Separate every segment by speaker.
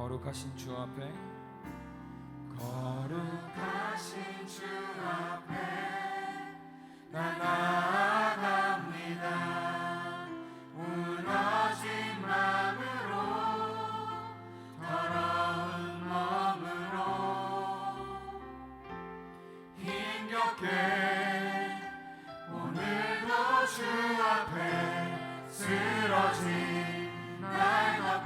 Speaker 1: 거룩하신 주 앞에
Speaker 2: 거룩하신 주 앞에 나 나아갑니다. 무너진 마음으로 더러운 몸으로 힘겹게 오늘도 주 앞에 쓰러진 날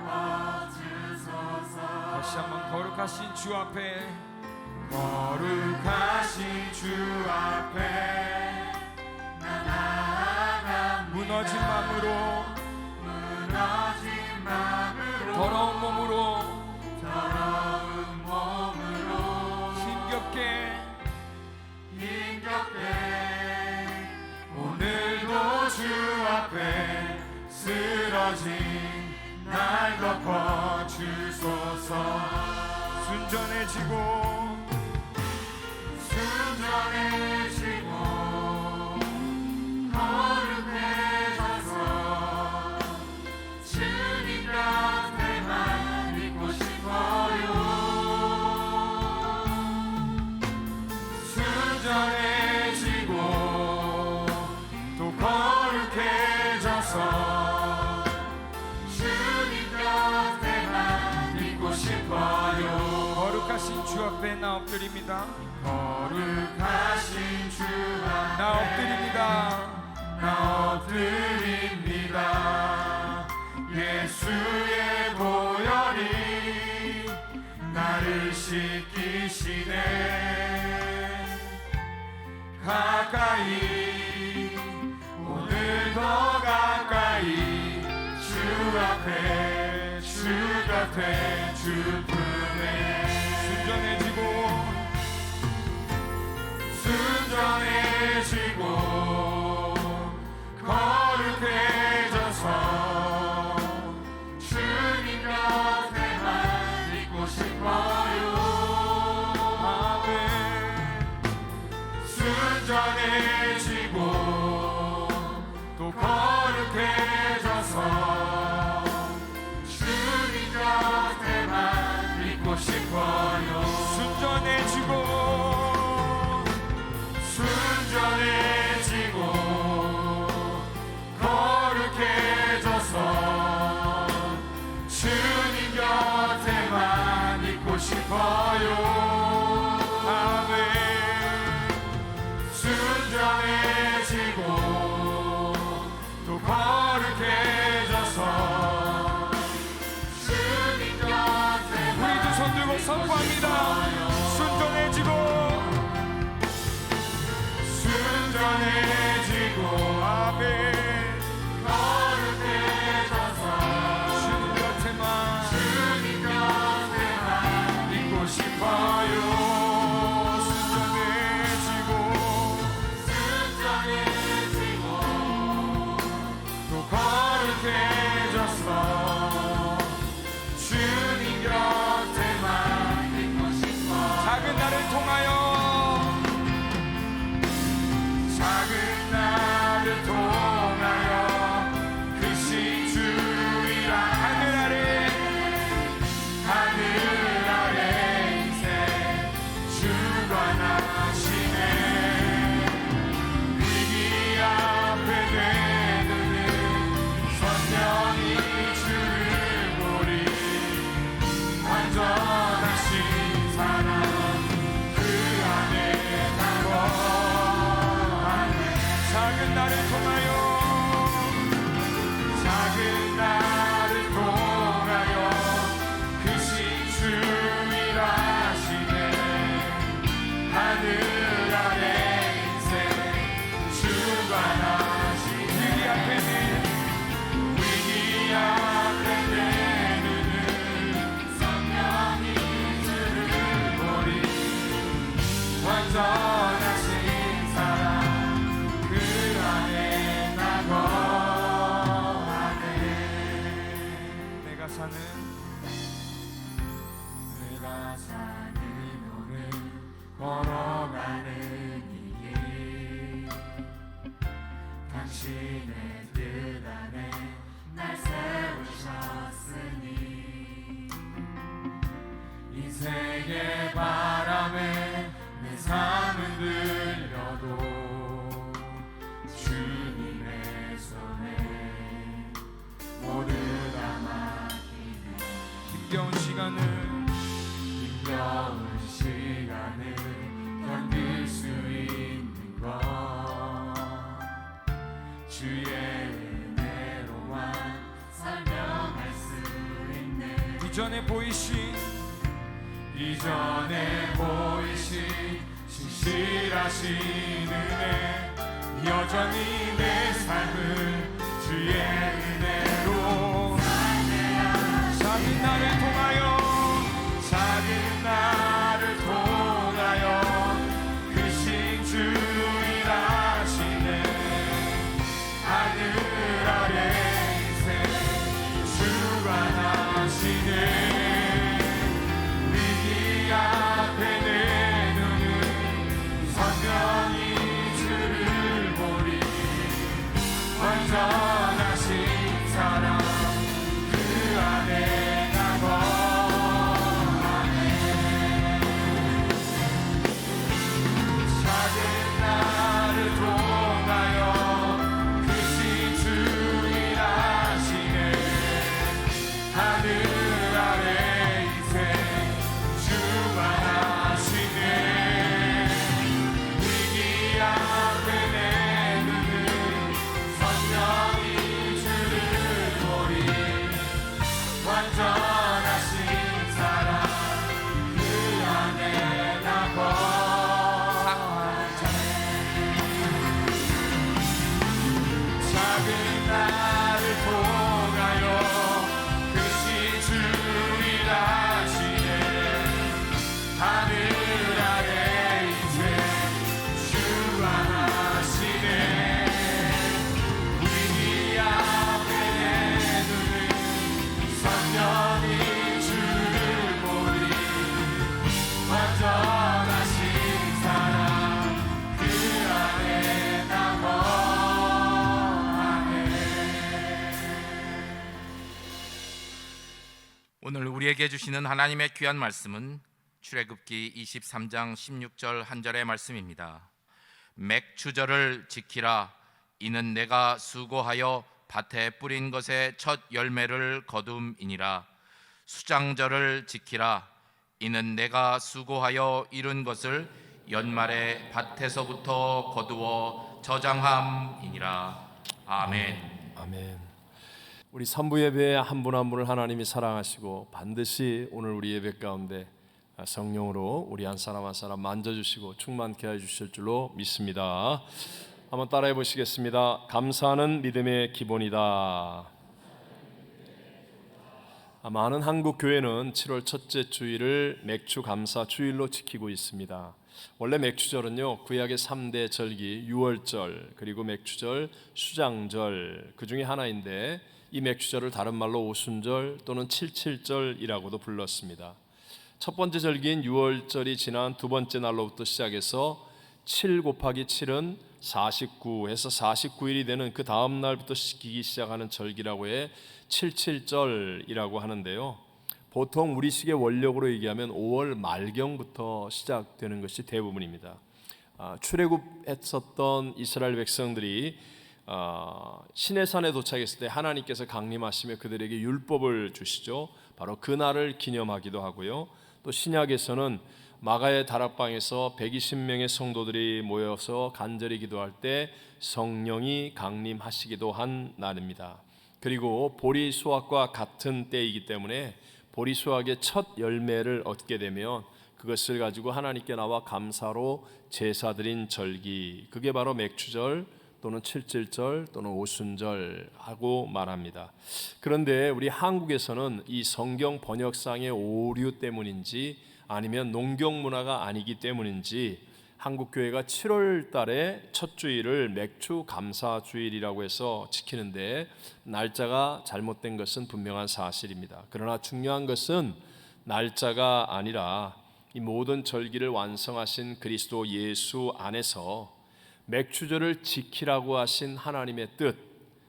Speaker 2: 덮어주소서.
Speaker 1: 다시 한번 거룩하신 주 앞에
Speaker 2: 거룩하신 주 앞에 나 나아갑니다.
Speaker 1: 무너진 마음으로
Speaker 2: 무너진 마음으로
Speaker 1: 더러운 몸으로
Speaker 2: 더러운 몸으로
Speaker 1: 힘겹게
Speaker 2: 오늘도 주 앞에 쓰러진 날 덮어주소서.
Speaker 1: 순전해지고
Speaker 2: 거룩해져서 주님 곁에만 있고 싶어요. 순전해지고 또 거룩해져서 주님 곁에만 있고 싶어요.
Speaker 1: 거룩하신 주 앞에 나 엎드립니다.
Speaker 2: 거룩하신 주 앞에
Speaker 1: 나 엎드립니다.
Speaker 2: 나 엎드립니다. 예수의 보혈이 나를 씻기시네. 가까이 오늘도 가까이 주 앞에 주 곁에 주 품에 순전해지고 거룩해져서 주님 곁에만 있고 싶어요.
Speaker 1: 아멘.
Speaker 2: 순전해지고 또 거룩해져서 주님 곁에만 있고 싶어요.
Speaker 1: 순전해지고
Speaker 2: 거룩해져서 주님 곁에만 있고 싶어요.
Speaker 1: 아멘.
Speaker 2: 순전해지고 또 거룩해져서 주님 곁에만
Speaker 1: 우리 두 손 들고 선포합니다. 순전해지고 아멘.
Speaker 2: 거룩해져서
Speaker 1: 주님 곁에만
Speaker 2: 주님 곁에만 있고 싶어요. 순전해지고 또 거룩해져서 주님 곁에만 있고 싶어.
Speaker 1: 작은 나를 통하여
Speaker 2: 크신 주이라 하늘 아래 인생 주관하시네. 위기 앞에 되는 선명히 주를 보리. 완전하신 사랑 그 안에 나고
Speaker 1: 작은 나를 통하여
Speaker 2: 크신 주이라 하시네. 하늘 아래 인생 주관하시네. 위기 앞에 되는 선명히 주를 보리. 완전하신 사랑 그 안에 나고
Speaker 1: 내가 사는
Speaker 2: 오늘 걸어가는 이 길 당신의 뜻 안에 날 세우셨으니
Speaker 1: 이전에 보이신
Speaker 2: 신실하신 은혜 여전히 내 삶을 주의 은혜로
Speaker 1: 작은 나를 통하여
Speaker 2: 작은 나를 통하여 크신 주 일하시네 하늘 아래 인생 주관하시네 위기 앞에 내 눈은 선명히 주를 보리 완전하신 사랑 그 안에 나 거하네 작은 나를 통하여 크신 주 일하시네 하늘 아래 인생 주관하시네 위기 앞에 내 눈은 선명히 주를 보리 완전하신 사랑 그 안에 나 거하네 작은 나를 통하여 크신 주 일하시네 하늘 아래 인생 주관하시네 위기 앞에 내 눈은 선명히 주를 보리 완전하신 사랑 그 안에 나 거하네
Speaker 3: 오늘 우리에게 주시는 하나님의 귀한 말씀은 출애굽기 23장 16절 한 절의 말씀입니다. 맥추절을 지키라. 이는 내가 수고하여 밭에 뿌린 것의 첫 열매를 거둠이니라. 수장절을 지키라. 이는 내가 수고하여 이룬 것을 연말에 밭에서부터 거두어 저장함이니라. 아멘.
Speaker 4: 아멘. 우리 산부 예배에 한 분 한 분을 하나님이 사랑하시고 반드시 오늘 우리 예배 가운데 성령으로 우리 한 사람 한 사람 만져주시고 충만케 해주실 줄로 믿습니다. 한번 따라해 보시겠습니다. 감사하는 믿음의 기본이다. 많은 한국 교회는 7월 첫째 주일을 맥주 감사 주일로 지키고 있습니다. 원래 맥주절은요 구약의 3대 절기 유월절 그리고 맥주절 수장절 그 중에 하나인데 이 맥주절을 다른 말로 오순절 또는 칠칠절이라고도 불렀습니다. 첫 번째 절기인 유월절이 지난 두 번째 날로부터 시작해서 7 곱하기 7은 49 해서 49일이 되는 그 다음 날부터 지키기 시작하는 절기라고 해 칠칠절이라고 하는데요. 보통 우리식의 원력으로 얘기하면 5월 말경부터 시작되는 것이 대부분입니다. 출애굽했었던 이스라엘 백성들이 시내산에 도착했을 때 하나님께서 강림하시며 그들에게 율법을 주시죠. 바로 그날을 기념하기도 하고요. 또 신약에서는 마가의 다락방에서 120명의 성도들이 모여서 간절히 기도할 때 성령이 강림하시기도 한 날입니다. 그리고 보리 수확과 같은 때이기 때문에 보리 수확의 첫 열매를 얻게 되면 그것을 가지고 하나님께 나와 감사로 제사드린 절기, 그게 바로 맥주절 또는 칠칠절 또는 오순절 하고 말합니다. 그런데 우리 한국에서는 이 성경 번역상의 오류 때문인지 아니면 농경 문화가 아니기 때문인지 한국 교회가 7월 달에 첫 주일을 맥주 감사 주일이라고 해서 지키는데 날짜가 잘못된 것은 분명한 사실입니다. 그러나 중요한 것은 날짜가 아니라 이 모든 절기를 완성하신 그리스도 예수 안에서 맥주절을 지키라고 하신 하나님의 뜻,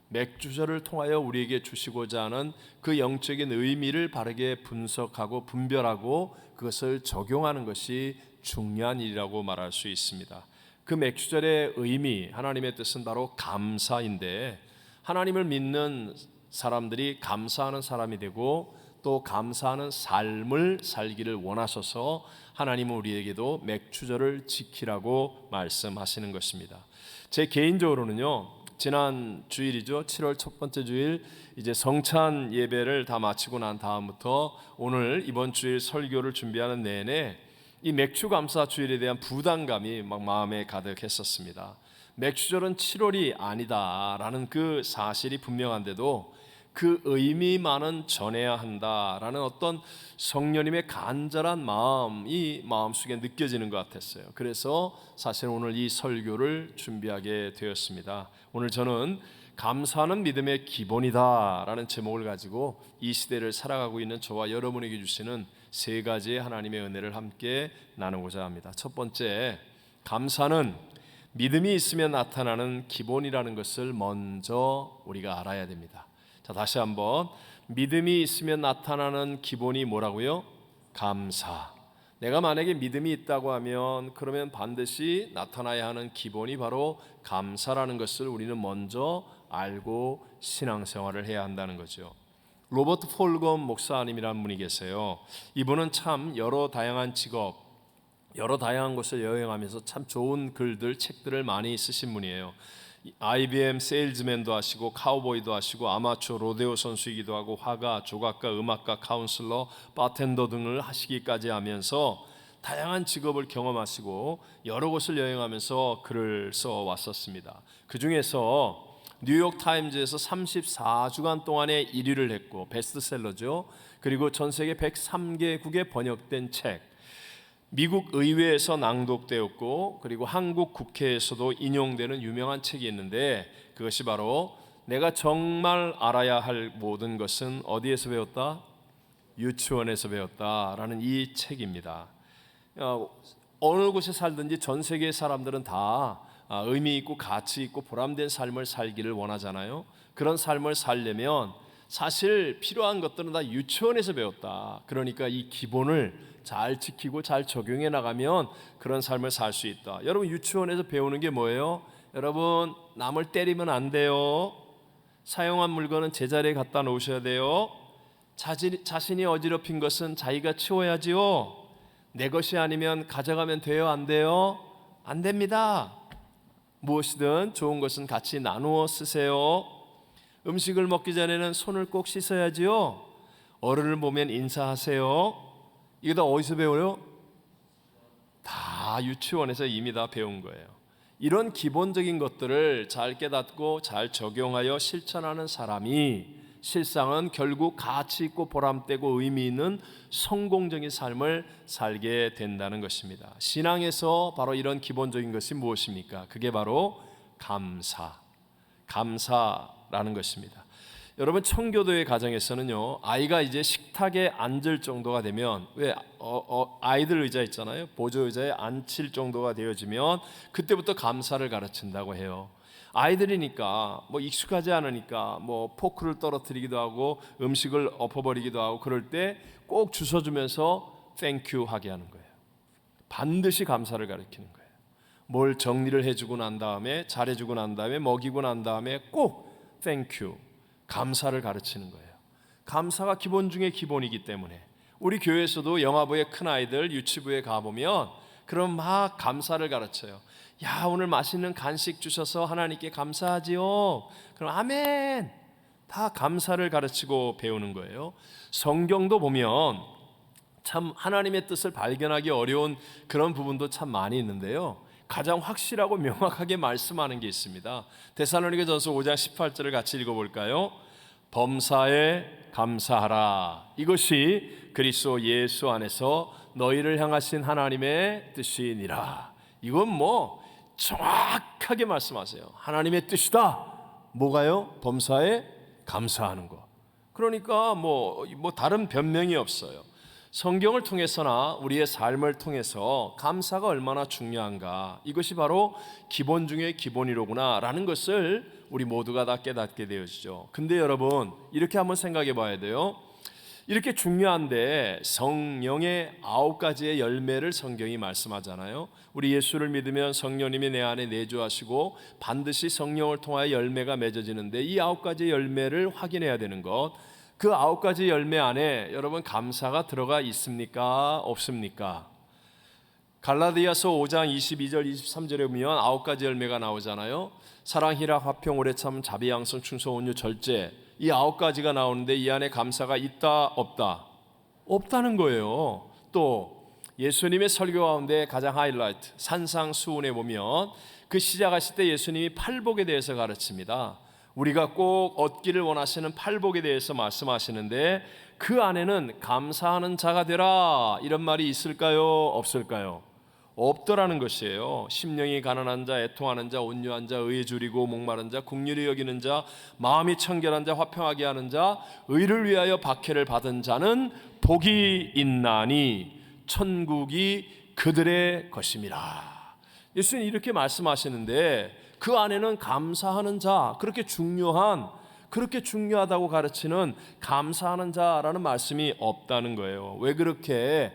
Speaker 4: 맥주절을 통하여 우리에게 주시고자 하는 그 영적인 의미를 바르게 분석하고 분별하고 그것을 적용하는 것이 중요한 일이라고 말할 수 있습니다. 그 맥주절의 의미, 하나님의 뜻은 바로 감사인데 하나님을 믿는 사람들이 감사하는 사람이 되고 또 감사하는 삶을 살기를 원하셔서 하나님은 우리에게도 맥주절을 지키라고 말씀하시는 것입니다. 제 개인적으로는요 지난 주일이죠. 7월 첫 번째 주일 이제 성찬 예배를 다 마치고 난 다음부터 오늘 이번 주일 설교를 준비하는 내내 이 맥주 감사 주일에 대한 부담감이 막 마음에 가득했었습니다. 맥주절은 7월이 아니다라는 그 사실이 분명한데도 그 의미만은 전해야 한다라는 어떤 성령님의 간절한 마음이 마음속에 느껴지는 것 같았어요. 그래서 사실 오늘 이 설교를 준비하게 되었습니다. 오늘 저는 감사는 믿음의 기본이다라는 제목을 가지고 이 시대를 살아가고 있는 저와 여러분에게 주시는 세 가지의 하나님의 은혜를 함께 나누고자 합니다. 첫 번째, 감사는 믿음이 있으면 나타나는 기본이라는 것을 먼저 우리가 알아야 됩니다. 자, 다시 한번, 믿음이 있으면 나타나는 기본이 뭐라고요? 감사. 내가 만약에 믿음이 있다고 하면 그러면 반드시 나타나야 하는 기본이 바로 감사라는 것을 우리는 먼저 알고 신앙생활을 해야 한다는 거죠. 로버트 폴검 목사님이라는 분이 계세요. 이분은 참 여러 다양한 직업, 여러 다양한 곳을 여행하면서 참 좋은 글들, 책들을 많이 쓰신 분이에요. IBM 세일즈맨도 하시고 카우보이도 하시고 아마추어 로데오 선수이기도 하고 화가, 조각가, 음악가, 카운슬러, 바텐더 등을 하시기까지 하면서 다양한 직업을 경험하시고 여러 곳을 여행하면서 글을 써 왔었습니다. 그 중에서 뉴욕 타임즈에서 34주간 동안에 1위를 했고 베스트셀러죠. 그리고 전 세계 103개국에 번역된 책, 미국 의회에서 낭독되었고 그리고 한국 국회에서도 인용되는 유명한 책이 있는데 그것이 바로 내가 정말 알아야 할 모든 것은 어디에서 배웠다? 유치원에서 배웠다라는 이 책입니다. 어느 곳에 살든지 전 세계의 사람들은 다 의미 있고 가치 있고 보람된 삶을 살기를 원하잖아요. 그런 삶을 살려면 사실 필요한 것들은 다 유치원에서 배웠다. 그러니까 이 기본을 잘 지키고 잘 적용해 나가면 그런 삶을 살 수 있다. 여러분, 유치원에서 배우는 게 뭐예요? 여러분, 남을 때리면 안 돼요. 사용한 물건은 제자리에 갖다 놓으셔야 돼요. 자신이 어지럽힌 것은 자기가 치워야지요. 내 것이 아니면 가져가면 돼요? 안 돼요? 안 됩니다. 무엇이든 좋은 것은 같이 나누어 쓰세요. 음식을 먹기 전에는 손을 꼭 씻어야지요. 어른을 보면 인사하세요. 이거 다 어디서 배워요? 다 유치원에서 이미 다 배운 거예요. 이런 기본적인 것들을 잘 깨닫고 잘 적용하여 실천하는 사람이 실상은 결국 가치 있고 보람되고 의미 있는 성공적인 삶을 살게 된다는 것입니다. 신앙에서 바로 이런 기본적인 것이 무엇입니까? 그게 바로 감사라는 것입니다. 여러분, 청교도의 가정에서는요, 아이가 이제 식탁에 앉을 정도가 되면 왜 아이들 의자 있잖아요. 보조 의자에 앉힐 정도가 되어지면 그때부터 감사를 가르친다고 해요. 아이들이니까 뭐 익숙하지 않으니까 뭐 포크를 떨어뜨리기도 하고 음식을 엎어버리기도 하고 그럴 때 꼭 주워주면서 땡큐 하게 하는 거예요. 반드시 감사를 가르치는 거예요. 뭘 정리를 해주고 난 다음에, 잘해주고 난 다음에, 먹이고 난 다음에 꼭 땡큐, 감사를 가르치는 거예요. 감사가 기본 중에 기본이기 때문에 우리 교회에서도 영화부의 큰 아이들 유치부에 가보면 그럼 막 감사를 가르쳐요. 야, 오늘 맛있는 간식 주셔서 하나님께 감사하지요. 그럼 아멘. 다 감사를 가르치고 배우는 거예요. 성경도 보면 참 하나님의 뜻을 발견하기 어려운 그런 부분도 참 많이 있는데요. 가장 확실하고 명확하게 말씀하는 게 있습니다. 데살로니가전서 5장 18절을 같이 읽어볼까요? 범사에 감사하라. 이것이 그리스도 예수 안에서 너희를 향하신 하나님의 뜻이니라. 이건 뭐 정확하게 말씀하세요. 하나님의 뜻이다. 뭐가요? 범사에 감사하는 거. 그러니까 뭐 다른 변명이 없어요. 성경을 통해서나 우리의 삶을 통해서 감사가 얼마나 중요한가, 이것이 바로 기본 중의 기본이로구나 라는 것을 우리 모두가 다 깨닫게 되어지죠. 근데 여러분, 이렇게 한번 생각해 봐야 돼요. 이렇게 중요한데 성령의 9가지의 열매를 성경이 말씀하잖아요. 우리 예수를 믿으면 성령님이 내 안에 내주하시고 반드시 성령을 통하여 열매가 맺어지는데 이 9가지 열매를 확인해야 되는 것, 그 9가지 열매 안에 여러분 감사가 들어가 있습니까? 없습니까? 갈라디아서 5장 22절 23절에 보면 9가지 열매가 나오잖아요. 사랑, 희락, 화평, 오래참, 자비, 양성, 충성, 온유, 절제, 이 9가지가 나오는데 이 안에 감사가 있다 없다? 없다는 거예요. 또 예수님의 설교 가운데 가장 하이라이트 산상수훈에 보면 그 시작하실 때 예수님이 팔복에 대해서 가르칩니다. 우리가 꼭 얻기를 원하시는 팔복에 대해서 말씀하시는데 그 안에는 감사하는 자가 되라 이런 말이 있을까요? 없을까요? 없더라는 것이에요. 심령이 가난한 자, 애통하는 자, 온유한 자, 의에 줄이고 목마른 자, 긍휼히 여기는 자, 마음이 청결한 자, 화평하게 하는 자, 의를 위하여 박해를 받은 자는 복이 있나니 천국이 그들의 것임이라. 예수님 이렇게 말씀하시는데 그 안에는 감사하는 자, 그렇게 중요하다고 가르치는 감사하는 자라는 말씀이 없다는 거예요. 왜 그렇게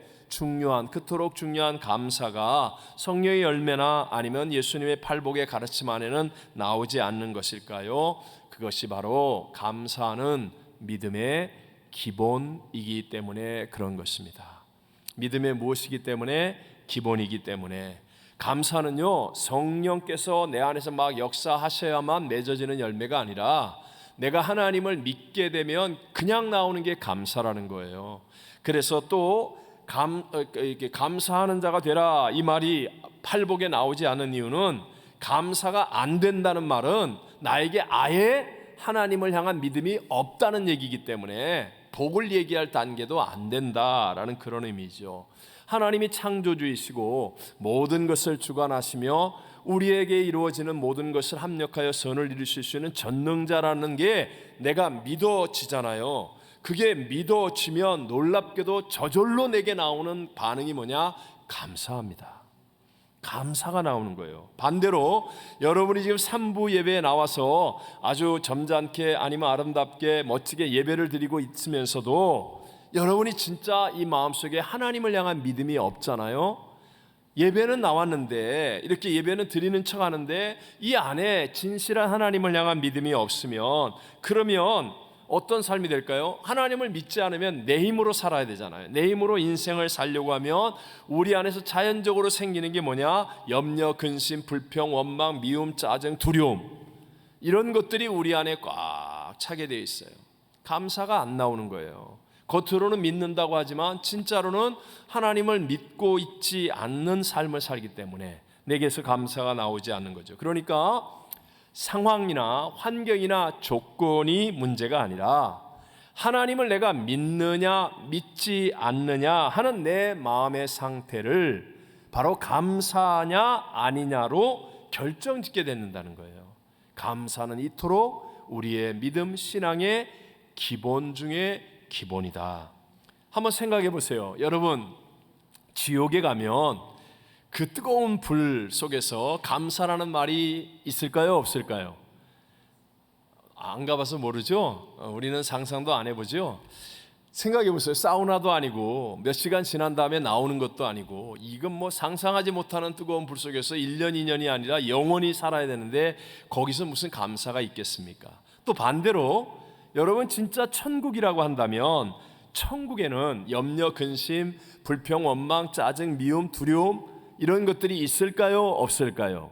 Speaker 4: 그토록 중요한 감사가 성령의 열매나 아니면 예수님의 팔복의 가르침 안에는 나오지 않는 것일까요? 그것이 바로 감사하는 믿음의 기본이기 때문에 그런 것입니다. 믿음의 무엇이기 때문에? 기본이기 때문에. 감사는요, 성령께서 내 안에서 막 역사하셔야만 맺어지는 열매가 아니라 내가 하나님을 믿게 되면 그냥 나오는 게 감사라는 거예요. 그래서 또 감사하는 자가 되라 이 말이 팔복에 나오지 않은 이유는 감사가 안 된다는 말은 나에게 아예 하나님을 향한 믿음이 없다는 얘기이기 때문에 복을 얘기할 단계도 안 된다라는 그런 의미죠. 하나님이 창조주이시고 모든 것을 주관하시며 우리에게 이루어지는 모든 것을 합력하여 선을 이루실 수 있는 전능자라는 게 내가 믿어지잖아요. 그게 믿어지면 놀랍게도 저절로 내게 나오는 반응이 뭐냐? 감사합니다. 감사가 나오는 거예요. 반대로 여러분이 지금 3부 예배에 나와서 아주 점잖게 아니면 아름답게 멋지게 예배를 드리고 있으면서도 여러분이 진짜 이 마음속에 하나님을 향한 믿음이 없잖아요. 예배는 나왔는데 이렇게 예배는 드리는 척 하는데 이 안에 진실한 하나님을 향한 믿음이 없으면 그러면 어떤 삶이 될까요? 하나님을 믿지 않으면 내 힘으로 살아야 되잖아요. 내 힘으로 인생을 살려고 하면 우리 안에서 자연적으로 생기는 게 뭐냐? 염려, 근심, 불평, 원망, 미움, 짜증, 두려움, 이런 것들이 우리 안에 꽉 차게 돼 있어요. 감사가 안 나오는 거예요. 겉으로는 믿는다고 하지만 진짜로는 하나님을 믿고 있지 않는 삶을 살기 때문에 내게서 감사가 나오지 않는 거죠. 그러니까 상황이나 환경이나 조건이 문제가 아니라 하나님을 내가 믿느냐 믿지 않느냐 하는 내 마음의 상태를 바로 감사하냐 아니냐로 결정짓게 된다는 거예요. 감사는 이토록 우리의 믿음 신앙의 기본 중에 기본이다. 한번 생각해 보세요. 여러분, 지옥에 가면 그 뜨거운 불 속에서 감사라는 말이 있을까요? 없을까요? 안 가봐서 모르죠? 우리는 상상도 안 해보죠? 생각해 보세요. 사우나도 아니고 몇 시간 지난 다음에 나오는 것도 아니고 이건 뭐 상상하지 못하는 뜨거운 불 속에서 1년 2년이 아니라 영원히 살아야 되는데 거기서 무슨 감사가 있겠습니까? 또 반대로 여러분 진짜 천국이라고 한다면 천국에는 염려, 근심, 불평, 원망, 짜증, 미움, 두려움 이런 것들이 있을까요? 없을까요?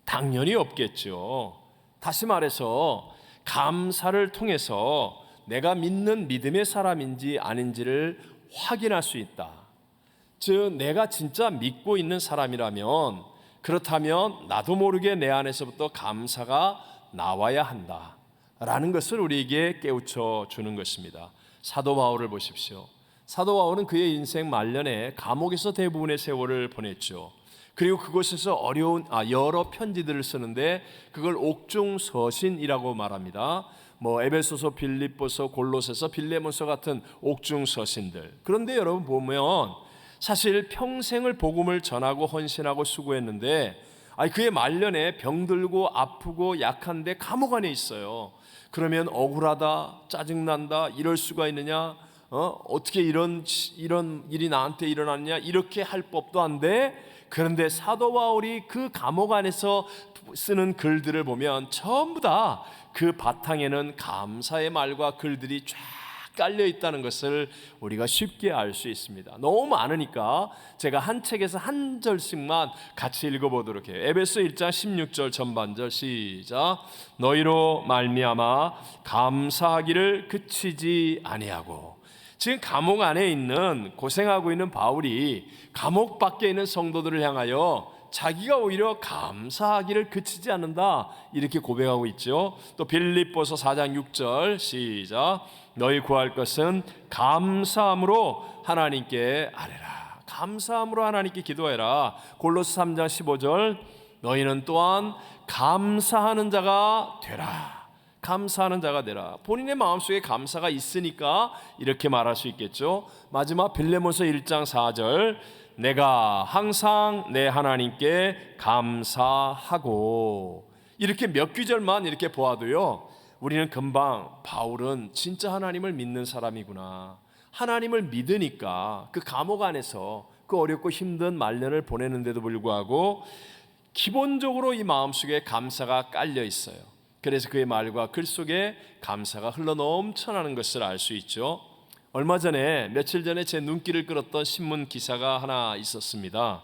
Speaker 4: 당연히 없겠죠. 다시 말해서 감사를 통해서 내가 믿는 믿음의 사람인지 아닌지를 확인할 수 있다. 즉 내가 진짜 믿고 있는 사람이라면 그렇다면 나도 모르게 내 안에서부터 감사가 나와야 한다 라는 것을 우리에게 깨우쳐 주는 것입니다. 사도 바울을 보십시오. 사도 바울은 그의 인생 말년에 감옥에서 대부분의 세월을 보냈죠. 그리고 그곳에서 여러 편지들을 쓰는데 그걸 옥중서신이라고 말합니다. 뭐 에베소서, 빌립보서, 골로새서, 빌레몬서 같은 옥중서신들. 그런데 여러분 보면 사실 평생을 복음을 전하고 헌신하고 수고했는데 그의 말년에 병들고 아프고 약한데 감옥 안에 있어요. 그러면 억울하다, 짜증난다, 이럴 수가 있느냐, 어떻게 이런 일이 나한테 일어났냐, 이렇게 할 법도 한데, 그런데 사도 바울이 그 감옥 안에서 쓰는 글들을 보면 전부 다 그 바탕에는 감사의 말과 글들이 쫙 깔려 있다는 것을 우리가 쉽게 알 수 있습니다. 너무 많으니까 제가 한 책에서 한 절씩만 같이 읽어보도록 해요. 에베소 1장 16절 전반절 시작. 너희로 말미암아 감사하기를 그치지 아니하고. 지금 감옥 안에 있는 고생하고 있는 바울이 감옥 밖에 있는 성도들을 향하여 자기가 오히려 감사하기를 그치지 않는다 이렇게 고백하고 있죠. 또 빌립보서 4장 6절 시작. 너희 구할 것은 감사함으로 하나님께 아뢰라. 감사함으로 하나님께 기도해라. 골로새 3장 15절 너희는 또한 감사하는 자가 되라. 감사하는 자가 되라. 본인의 마음속에 감사가 있으니까 이렇게 말할 수 있겠죠. 마지막 빌레몬서 1장 4절 내가 항상 내 하나님께 감사하고. 이렇게 몇 구절만 이렇게 보아도요 우리는 금방 바울은 진짜 하나님을 믿는 사람이구나, 하나님을 믿으니까 그 감옥 안에서 그 어렵고 힘든 말년을 보내는데도 불구하고 기본적으로 이 마음속에 감사가 깔려 있어요. 그래서 그의 말과 글 속에 감사가 흘러 넘쳐나는 것을 알 수 있죠. 얼마 전에 며칠 전에 제 눈길을 끌었던 신문 기사가 하나 있었습니다.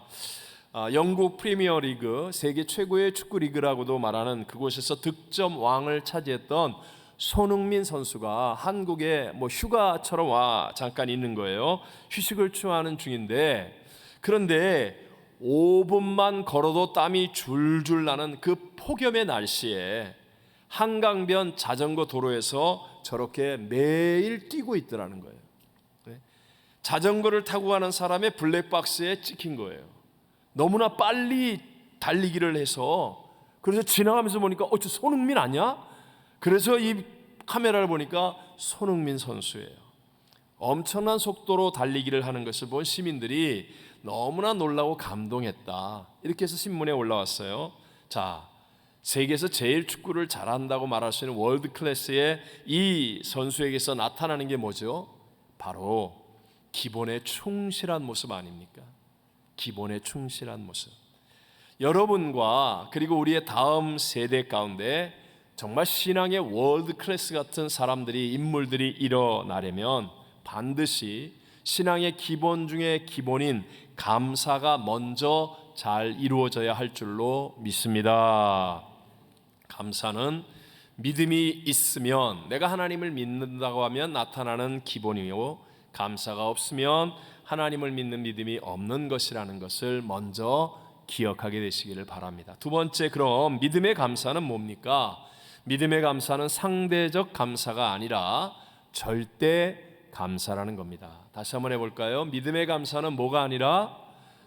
Speaker 4: 영국 프리미어 리그, 세계 최고의 축구 리그라고도 말하는 그곳에서 득점 왕을 차지했던 손흥민 선수가 한국에 휴가처럼 와 잠깐 있는 거예요. 휴식을 취하는 중인데, 그런데 5분만 걸어도 땀이 줄줄 나는 그 폭염의 날씨에 한강변 자전거 도로에서 저렇게 매일 뛰고 있더라는 거예요. 자전거를 타고 가는 사람의 블랙박스에 찍힌 거예요. 너무나 빨리 달리기를 해서, 그래서 지나가면서 보니까 저 손흥민 아니야? 그래서 이 카메라를 보니까 손흥민 선수예요. 엄청난 속도로 달리기를 하는 것을 본 시민들이 너무나 놀라고 감동했다, 이렇게 해서 신문에 올라왔어요. 자, 세계에서 제일 축구를 잘한다고 말할 수 있는 월드 클래스의 이 선수에게서 나타나는 게 뭐죠? 바로 기본에 충실한 모습 아닙니까? 기본에 충실한 모습. 여러분과 그리고 우리의 다음 세대 가운데 정말 신앙의 월드 클래스 같은 사람들이, 인물들이 일어나려면 반드시 신앙의 기본 중에 기본인 감사가 먼저 잘 이루어져야 할 줄로 믿습니다. 감사는 믿음이 있으면, 내가 하나님을 믿는다고 하면 나타나는 기본이요, 감사가 없으면 하나님을 믿는 믿음이 없는 것이라는 것을 먼저 기억하게 되시기를 바랍니다. 두 번째, 그럼 믿음의 감사는 뭡니까? 믿음의 감사는 상대적 감사가 아니라 절대 감사라는 겁니다. 다시 한번 해볼까요? 믿음의 감사는 뭐가 아니라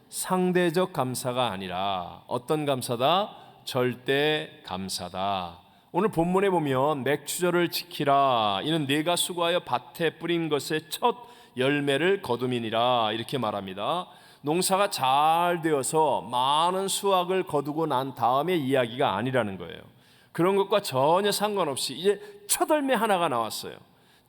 Speaker 4: 상대적 감사가 아니라 어떤 감사다? 절대 감사다. 오늘 본문에 보면 맥추절을 지키라, 이는 네가 수고하여 밭에 뿌린 것의 첫 열매를 거둠이니라, 이렇게 말합니다. 농사가 잘 되어서 많은 수확을 거두고 난 다음의 이야기가 아니라는 거예요. 그런 것과 전혀 상관없이 이제 첫 열매 하나가 나왔어요.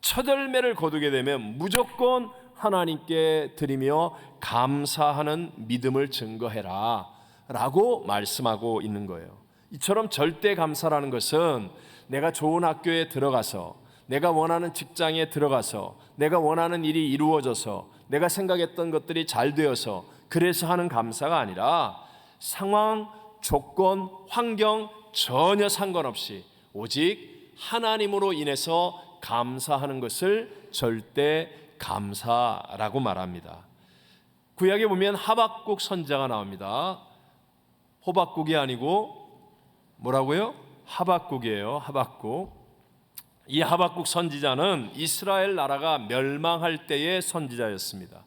Speaker 4: 첫 열매를 거두게 되면 무조건 하나님께 드리며 감사하는 믿음을 증거해라 라고 말씀하고 있는 거예요. 이처럼 절대 감사라는 것은 내가 좋은 학교에 들어가서, 내가 원하는 직장에 들어가서, 내가 원하는 일이 이루어져서, 내가 생각했던 것들이 잘 되어서 그래서 하는 감사가 아니라 상황, 조건, 환경 전혀 상관없이 오직 하나님으로 인해서 감사하는 것을 절대 감사라고 말합니다. 구약에 보면 하박국 선지자가 나옵니다. 호박국이 아니고 뭐라고요? 하박국이에요. 하박국. 이 하박국 선지자는 이스라엘 나라가 멸망할 때의 선지자였습니다.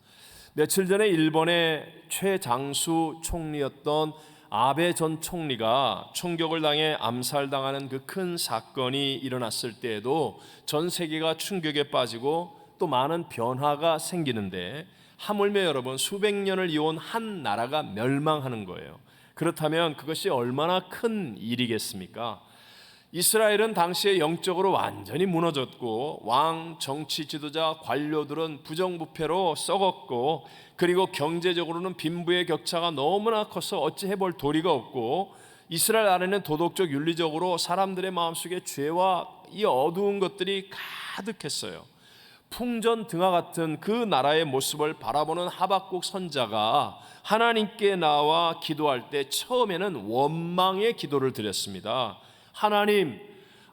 Speaker 4: 며칠 전에 일본의 최장수 총리였던 아베 전 총리가 총격을 당해 암살당하는 그 큰 사건이 일어났을 때에도 전 세계가 충격에 빠지고 또 많은 변화가 생기는데, 하물며 여러분 수백 년을 이어온 한 나라가 멸망하는 거예요. 그렇다면 그것이 얼마나 큰 일이겠습니까? 이스라엘은 당시에 영적으로 완전히 무너졌고, 왕, 정치 지도자, 관료들은 부정부패로 썩었고, 그리고 경제적으로는 빈부의 격차가 너무나 커서 어찌 해볼 도리가 없고, 이스라엘 안에는 도덕적 윤리적으로 사람들의 마음속에 죄와 이 어두운 것들이 가득했어요. 풍전 등화 같은 그 나라의 모습을 바라보는 하박국 선자가 하나님께 나와 기도할 때 처음에는 원망의 기도를 드렸습니다. 하나님,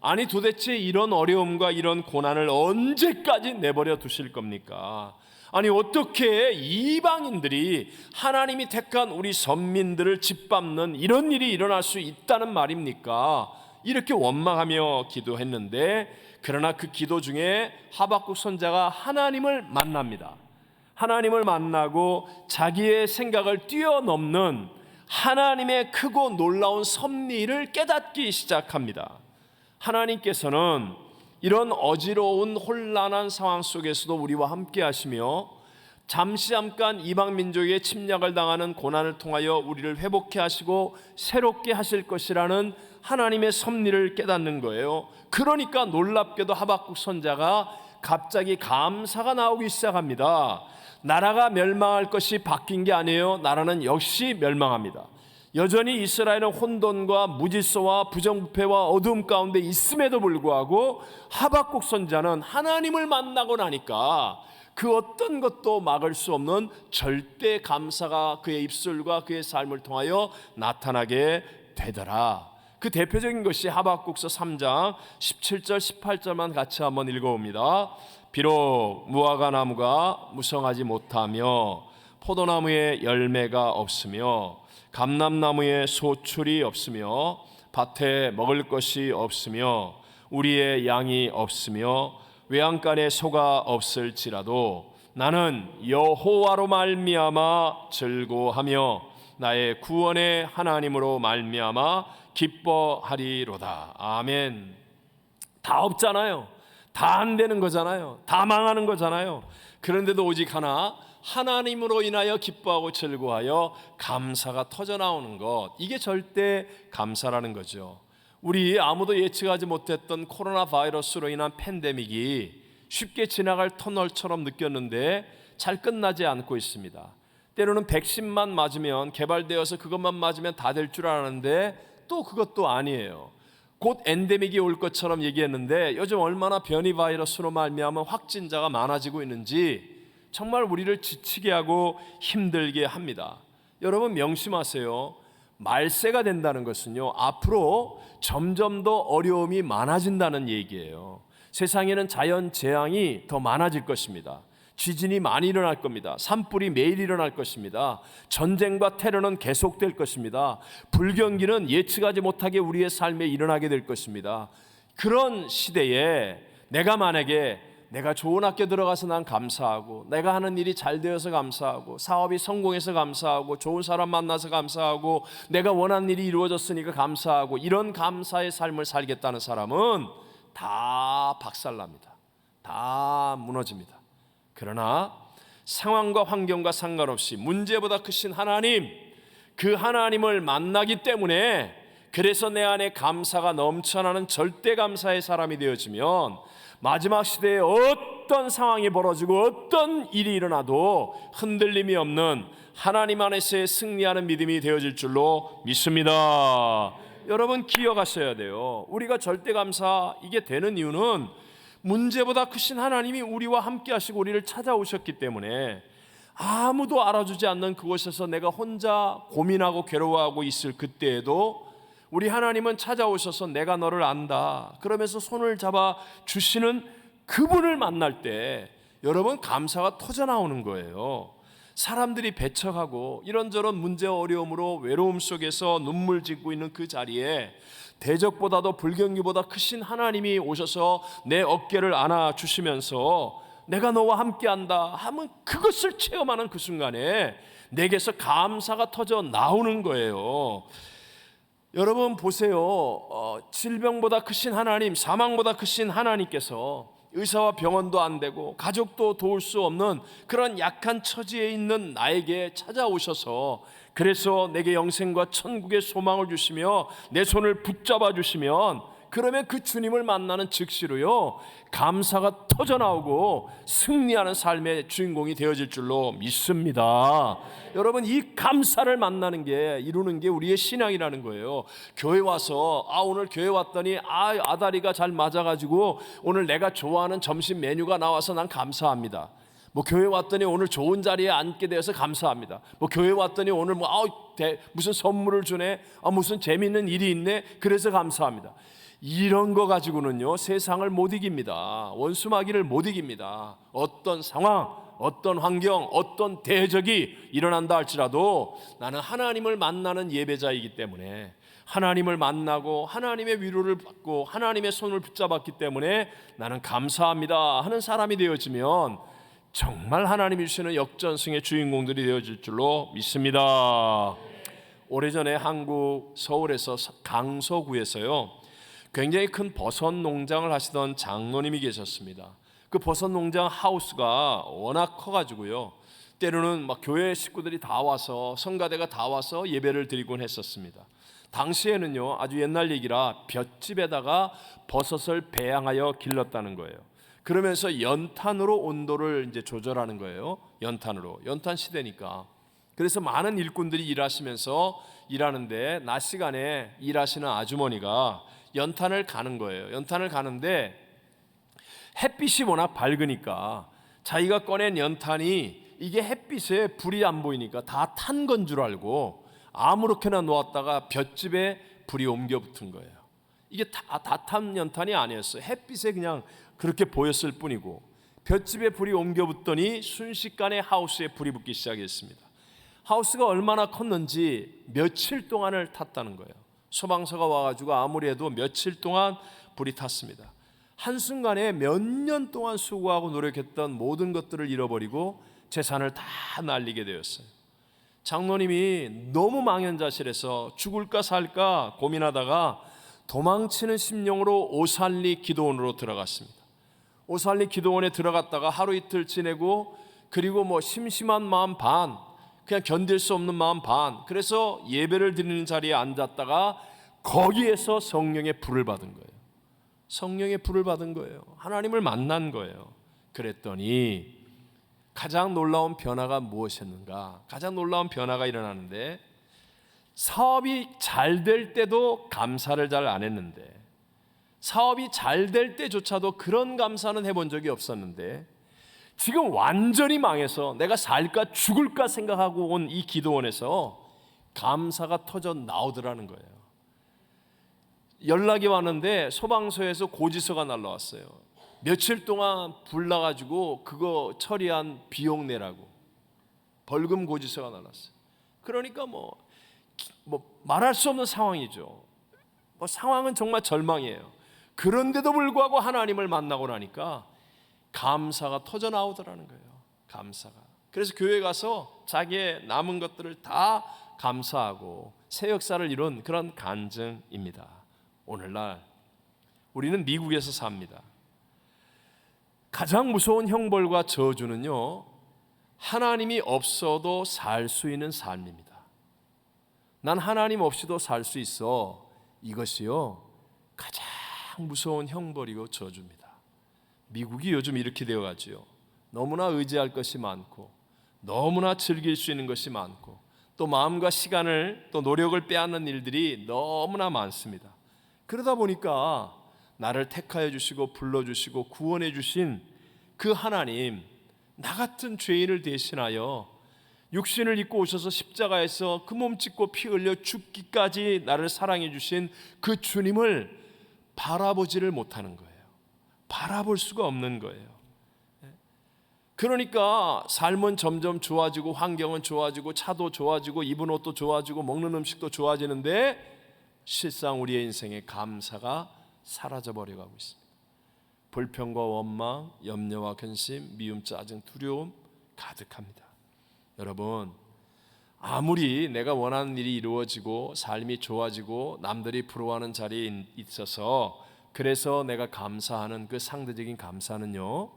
Speaker 4: 아니 도대체 이런 어려움과 이런 고난을 언제까지 내버려 두실 겁니까? 아니 어떻게 이방인들이 하나님이 택한 우리 선민들을 짓밟는 이런 일이 일어날 수 있다는 말입니까? 이렇게 원망하며 기도했는데, 그러나 그 기도 중에 하박국 선자가 하나님을 만납니다. 하나님을 만나고 자기의 생각을 뛰어넘는 하나님의 크고 놀라운 섭리를 깨닫기 시작합니다. 하나님께서는 이런 어지러운 혼란한 상황 속에서도 우리와 함께 하시며 잠깐 이방 민족의 침략을 당하는 고난을 통하여 우리를 회복해 하시고 새롭게 하실 것이라는 하나님의 섭리를 깨닫는 거예요. 그러니까 놀랍게도 하박국 선자가 갑자기 감사가 나오기 시작합니다. 나라가 멸망할 것이 바뀐 게 아니에요. 나라는 역시 멸망합니다. 여전히 이스라엘은 혼돈과 무질서와 부정부패와 어두움 가운데 있음에도 불구하고 하박국 선자는 하나님을 만나고 나니까 그 어떤 것도 막을 수 없는 절대 감사가 그의 입술과 그의 삶을 통하여 나타나게 되더라. 그 대표적인 것이 하박국서 3장 17절 18절만 같이 한번 읽어봅니다. 비록 무화과 나무가 무성하지 못하며 포도나무에 열매가 없으며 감람나무에 소출이 없으며 밭에 먹을 것이 없으며 우리의 양이 없으며 외양간에 소가 없을지라도 나는 여호와로 말미암아 즐거워하며 나의 구원의 하나님으로 말미암아 기뻐하리로다. 아멘. 다 없잖아요. 다 안 되는 거잖아요. 다 망하는 거잖아요. 그런데도 오직 하나, 하나님으로 인하여 기뻐하고 즐거워하여 감사가 터져나오는 것, 이게 절대 감사라는 거죠. 우리 아무도 예측하지 못했던 코로나 바이러스로 인한 팬데믹이 쉽게 지나갈 터널처럼 느꼈는데 잘 끝나지 않고 있습니다. 때로는 백신만 맞으면, 개발되어서 그것만 맞으면 다 될 줄 알았는데 또 그것도 아니에요. 곧 엔데믹이 올 것처럼 얘기했는데 요즘 얼마나 변이 바이러스로 말미암아 확진자가 많아지고 있는지 정말 우리를 지치게 하고 힘들게 합니다. 여러분 명심하세요. 말세가 된다는 것은요, 앞으로 점점 더 어려움이 많아진다는 얘기예요. 세상에는 자연 재앙이 더 많아질 것입니다. 지진이 많이 일어날 겁니다. 산불이 매일 일어날 것입니다. 전쟁과 테러는 계속될 것입니다. 불경기는 예측하지 못하게 우리의 삶에 일어나게 될 것입니다. 그런 시대에 내가 좋은 학교 들어가서 난 감사하고, 내가 하는 일이 잘 되어서 감사하고, 사업이 성공해서 감사하고, 좋은 사람 만나서 감사하고, 내가 원하는 일이 이루어졌으니까 감사하고, 이런 감사의 삶을 살겠다는 사람은 다 박살납니다. 다 무너집니다. 그러나 상황과 환경과 상관없이 문제보다 크신 하나님, 그 하나님을 만나기 때문에, 그래서 내 안에 감사가 넘쳐나는 절대 감사의 사람이 되어지면 마지막 시대에 어떤 상황이 벌어지고 어떤 일이 일어나도 흔들림이 없는 하나님 안에서의 승리하는 믿음이 되어질 줄로 믿습니다. 여러분 기억하셔야 돼요. 우리가 절대 감사 이게 되는 이유는 문제보다 크신 하나님이 우리와 함께 하시고 우리를 찾아오셨기 때문에, 아무도 알아주지 않는 그곳에서 내가 혼자 고민하고 괴로워하고 있을 그때에도 우리 하나님은 찾아오셔서 내가 너를 안다 그러면서 손을 잡아 주시는 그분을 만날 때 여러분 감사가 터져나오는 거예요. 사람들이 배척하고 이런저런 문제와 어려움으로 외로움 속에서 눈물 짓고 있는 그 자리에 대적보다도 불경기보다 크신 하나님이 오셔서 내 어깨를 안아주시면서 내가 너와 함께한다 하면 그것을 체험하는 그 순간에 내게서 감사가 터져 나오는 거예요. 여러분 보세요. 질병보다 크신 하나님, 사망보다 크신 하나님께서 의사와 병원도 안 되고 가족도 도울 수 없는 그런 약한 처지에 있는 나에게 찾아오셔서, 그래서 내게 영생과 천국의 소망을 주시며 내 손을 붙잡아 주시면 그러면 그 주님을 만나는 즉시로요 감사가 터져나오고 승리하는 삶의 주인공이 되어질 줄로 믿습니다. 여러분, 이 감사를 만나는 게, 이루는 게 우리의 신앙이라는 거예요. 교회 와서 오늘 교회 왔더니 아다리가 잘 맞아가지고 오늘 내가 좋아하는 점심 메뉴가 나와서 난 감사합니다. 뭐 교회 왔더니 오늘 좋은 자리에 앉게 되어서 감사합니다. 뭐 교회 왔더니 오늘 무슨 선물을 주네, 무슨 재미있는 일이 있네, 그래서 감사합니다. 이런 거 가지고는요 세상을 못 이깁니다. 원수마귀를 못 이깁니다. 어떤 상황, 어떤 환경, 어떤 대적이 일어난다 할지라도 나는 하나님을 만나는 예배자이기 때문에, 하나님을 만나고 하나님의 위로를 받고 하나님의 손을 붙잡았기 때문에 나는 감사합니다 하는 사람이 되어지면 정말 하나님이 주시는 역전승의 주인공들이 되어질 줄로 믿습니다. 오래전에 한국 서울에서 강서구에서요 굉장히 큰 버섯 농장을 하시던 장로님이 계셨습니다. 그 버섯 농장 하우스가 워낙 커가지고요 때로는 막 교회 식구들이 다 와서, 성가대가 다 와서 예배를 드리곤 했었습니다. 당시에는요 아주 옛날 얘기라 볏집에다가 버섯을 배양하여 길렀다는 거예요. 그러면서 연탄으로 온도를 이제 조절하는 거예요. 연탄 시대니까. 그래서 많은 일꾼들이 일하는데 낮 시간에 일하시는 아주머니가 연탄을 가는 거예요. 연탄을 가는데 햇빛이 워낙 밝으니까 자기가 꺼낸 연탄이 이게 햇빛에 불이 안 보이니까 다 탄 건 줄 알고 아무렇게나 놓았다가 볏집에 불이 옮겨 붙은 거예요. 이게 다 탄 연탄이 아니었어요. 햇빛에 그냥 그렇게 보였을 뿐이고, 볏집에 불이 옮겨 붙더니 순식간에 하우스에 불이 붙기 시작했습니다. 하우스가 얼마나 컸는지 며칠 동안을 탔다는 거예요. 소방서가 와가지고 아무리 해도 며칠 동안 불이 탔습니다. 한순간에 몇 년 동안 수고하고 노력했던 모든 것들을 잃어버리고 재산을 다 날리게 되었어요. 장로님이 너무 망연자실해서 죽을까 살까 고민하다가 도망치는 심령으로 오살리 기도원으로 들어갔습니다. 오살리 기도원에 들어갔다가 하루 이틀 지내고, 그리고 심심한 마음 반, 그냥 견딜 수 없는 마음 반, 그래서 예배를 드리는 자리에 앉았다가 거기에서 성령의 불을 받은 거예요. 성령의 불을 받은 거예요. 하나님을 만난 거예요. 그랬더니 가장 놀라운 변화가 무엇이었는가? 가장 놀라운 변화가 일어나는데, 사업이 잘 될 때도 감사를 잘 안 했는데, 사업이 잘 될 때조차도 그런 감사는 해본 적이 없었는데, 지금 완전히 망해서 내가 살까 죽을까 생각하고 온 이 기도원에서 감사가 터져 나오더라는 거예요. 연락이 왔는데 소방서에서 고지서가 날라왔어요. 며칠 동안 불 나가지고 그거 처리한 비용 내라고 벌금 고지서가 날랐어요. 그러니까 말할 수 없는 상황이죠. 상황은 정말 절망이에요. 그런데도 불구하고 하나님을 만나고 나니까 감사가 터져 나오더라는 거예요. 감사가. 그래서 교회 가서 자기의 남은 것들을 다 감사하고 새 역사를 이룬 그런 간증입니다. 오늘날 우리는 미국에서 삽니다. 가장 무서운 형벌과 저주는요, 하나님이 없어도 살 수 있는 삶입니다. 난 하나님 없이도 살 수 있어. 이것이요 가장 무서운 형벌이고 저주입니다. 미국이 요즘 이렇게 되어가지요. 너무나 의지할 것이 많고, 너무나 즐길 수 있는 것이 많고, 또 마음과 시간을 또 노력을 빼앗는 일들이 너무나 많습니다. 그러다 보니까 나를 택하여 주시고 불러주시고 구원해 주신 그 하나님, 나 같은 죄인을 대신하여 육신을 입고 오셔서 십자가에서 그 몸 찢고 피 흘려 죽기까지 나를 사랑해 주신 그 주님을 바라보지를 못하는 거예요. 바라볼 수가 없는 거예요. 그러니까 삶은 점점 좋아지고, 환경은 좋아지고, 차도 좋아지고, 입은 옷도 좋아지고, 먹는 음식도 좋아지는데 실상 우리의 인생에 감사가 사라져버려 가고 있습니다. 불평과 원망, 염려와 근심, 미움, 짜증, 두려움 가득합니다. 여러분, 아무리 내가 원하는 일이 이루어지고 삶이 좋아지고 남들이 부러워하는 자리에 있어서 그래서 내가 감사하는 그 상대적인 감사는요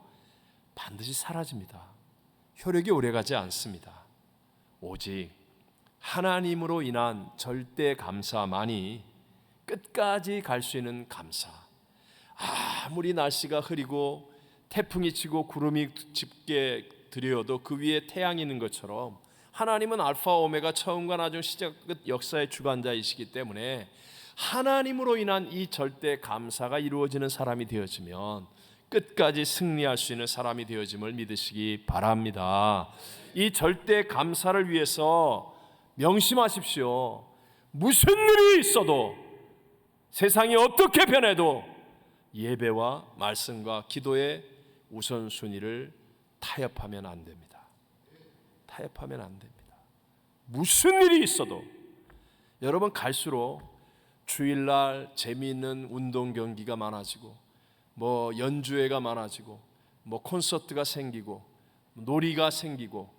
Speaker 4: 반드시 사라집니다. 효력이 오래가지 않습니다. 오직 하나님으로 인한 절대 감사만이 끝까지 갈 수 있는 감사. 아무리 날씨가 흐리고 태풍이 치고 구름이 짙게 들여도 그 위에 태양이 있는 것처럼 하나님은 알파 오메가 처음과 나중 시작 끝 역사의 주관자이시기 때문에 하나님으로 인한 이 절대 감사가 이루어지는 사람이 되어지면 끝까지 승리할 수 있는 사람이 되어짐을 믿으시기 바랍니다. 이 절대 감사를 위해서 명심하십시오. 무슨 일이 있어도 세상이 어떻게 변해도 예배와 말씀과 기도의 우선순위를 타협하면 안 됩니다. 타협하면 안 됩니다. 무슨 일이 있어도 여러분 갈수록 주일날 재미있는 운동 경기가 많아지고 뭐 연주회가 많아지고 뭐 콘서트가 생기고 놀이가 생기고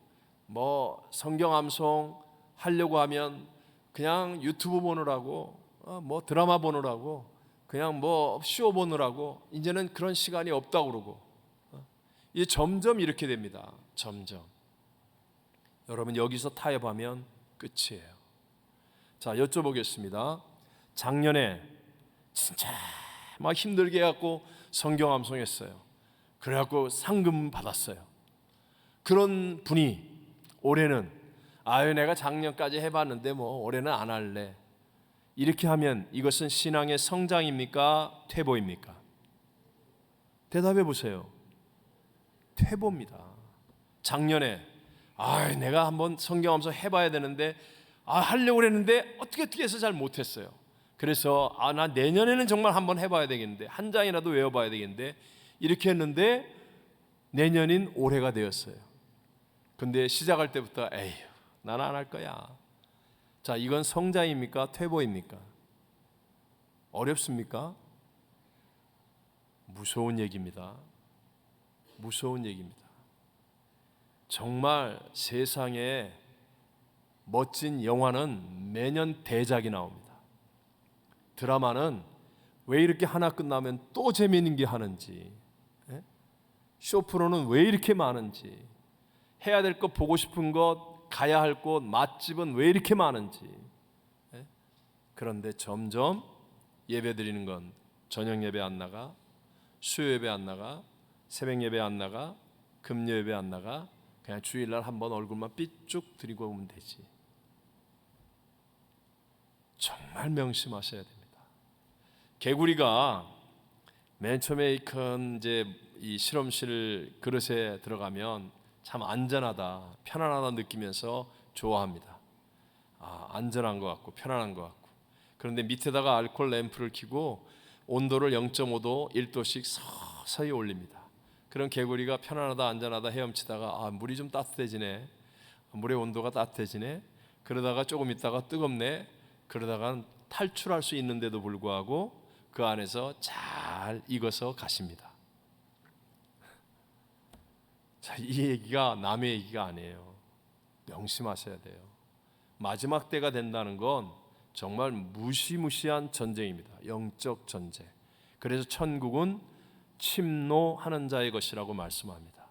Speaker 4: 뭐 성경 암송 하려고 하면 그냥 유튜브 보느라고 뭐 드라마 보느라고 그냥 뭐 쇼 보느라고 이제는 그런 시간이 없다고 그러고 이제 점점 이렇게 됩니다. 점점. 여러분 여기서 타협하면 끝이에요. 자, 여쭤보겠습니다. 작년에 진짜 막 힘들게 해갖고 성경 암송했어요. 그래갖고 상금 받았어요. 그런 분이 올해는 아유 내가 작년까지 해봤는데 뭐 올해는 안 할래. 이렇게 하면 이것은 신앙의 성장입니까? 퇴보입니까? 대답해 보세요. 퇴보입니다. 작년에 내가 한번 성경 암송 해봐야 되는데 하려고 그랬는데 어떻게 해서 잘 못했어요. 그래서 나 내년에는 정말 한번 해봐야 되겠는데 한 장이라도 외워봐야 되겠는데 이렇게 했는데 내년인 올해가 되었어요. 근데 시작할 때부터 에휴 나는 안 할 거야. 자, 이건 성장입니까? 퇴보입니까? 어렵습니까? 무서운 얘기입니다. 무서운 얘기입니다. 정말 세상에 멋진 영화는 매년 대작이 나옵니다. 드라마는 왜 이렇게 하나 끝나면 또 재미있는 게 하는지, 쇼프로는 왜 이렇게 많은지, 해야 될 것, 보고 싶은 것, 가야 할 곳, 맛집은 왜 이렇게 많은지. 그런데 점점 예배 드리는 건 저녁 예배 안 나가, 수요 예배 안 나가, 새벽 예배 안 나가, 금요 예배 안 나가, 그냥 주일날 한번 얼굴만 삐쭉 드리고 오면 되지. 정말 명심하셔야 됩니다. 개구리가 맨 처음에 큰 이 실험실 그릇에 들어가면 참 안전하다, 편안하다 느끼면서 좋아합니다. 안전한 것 같고 편안한 것 같고. 그런데 밑에다가 알코올 램프를 켜고 온도를 0.5도, 1도씩 서서히 올립니다. 그런 개구리가 편안하다, 안전하다 헤엄치다가 물이 좀 따뜻해지네, 물의 온도가 따뜻해지네, 그러다가 조금 있다가 뜨겁네, 그러다가 탈출할 수 있는데도 불구하고 그 안에서 잘 익어서 가십니다. 자, 이 얘기가 남의 얘기가 아니에요. 명심하셔야 돼요. 마지막 때가 된다는 건 정말 무시무시한 전쟁입니다. 영적 전쟁. 그래서 천국은 침노하는 자의 것이라고 말씀합니다.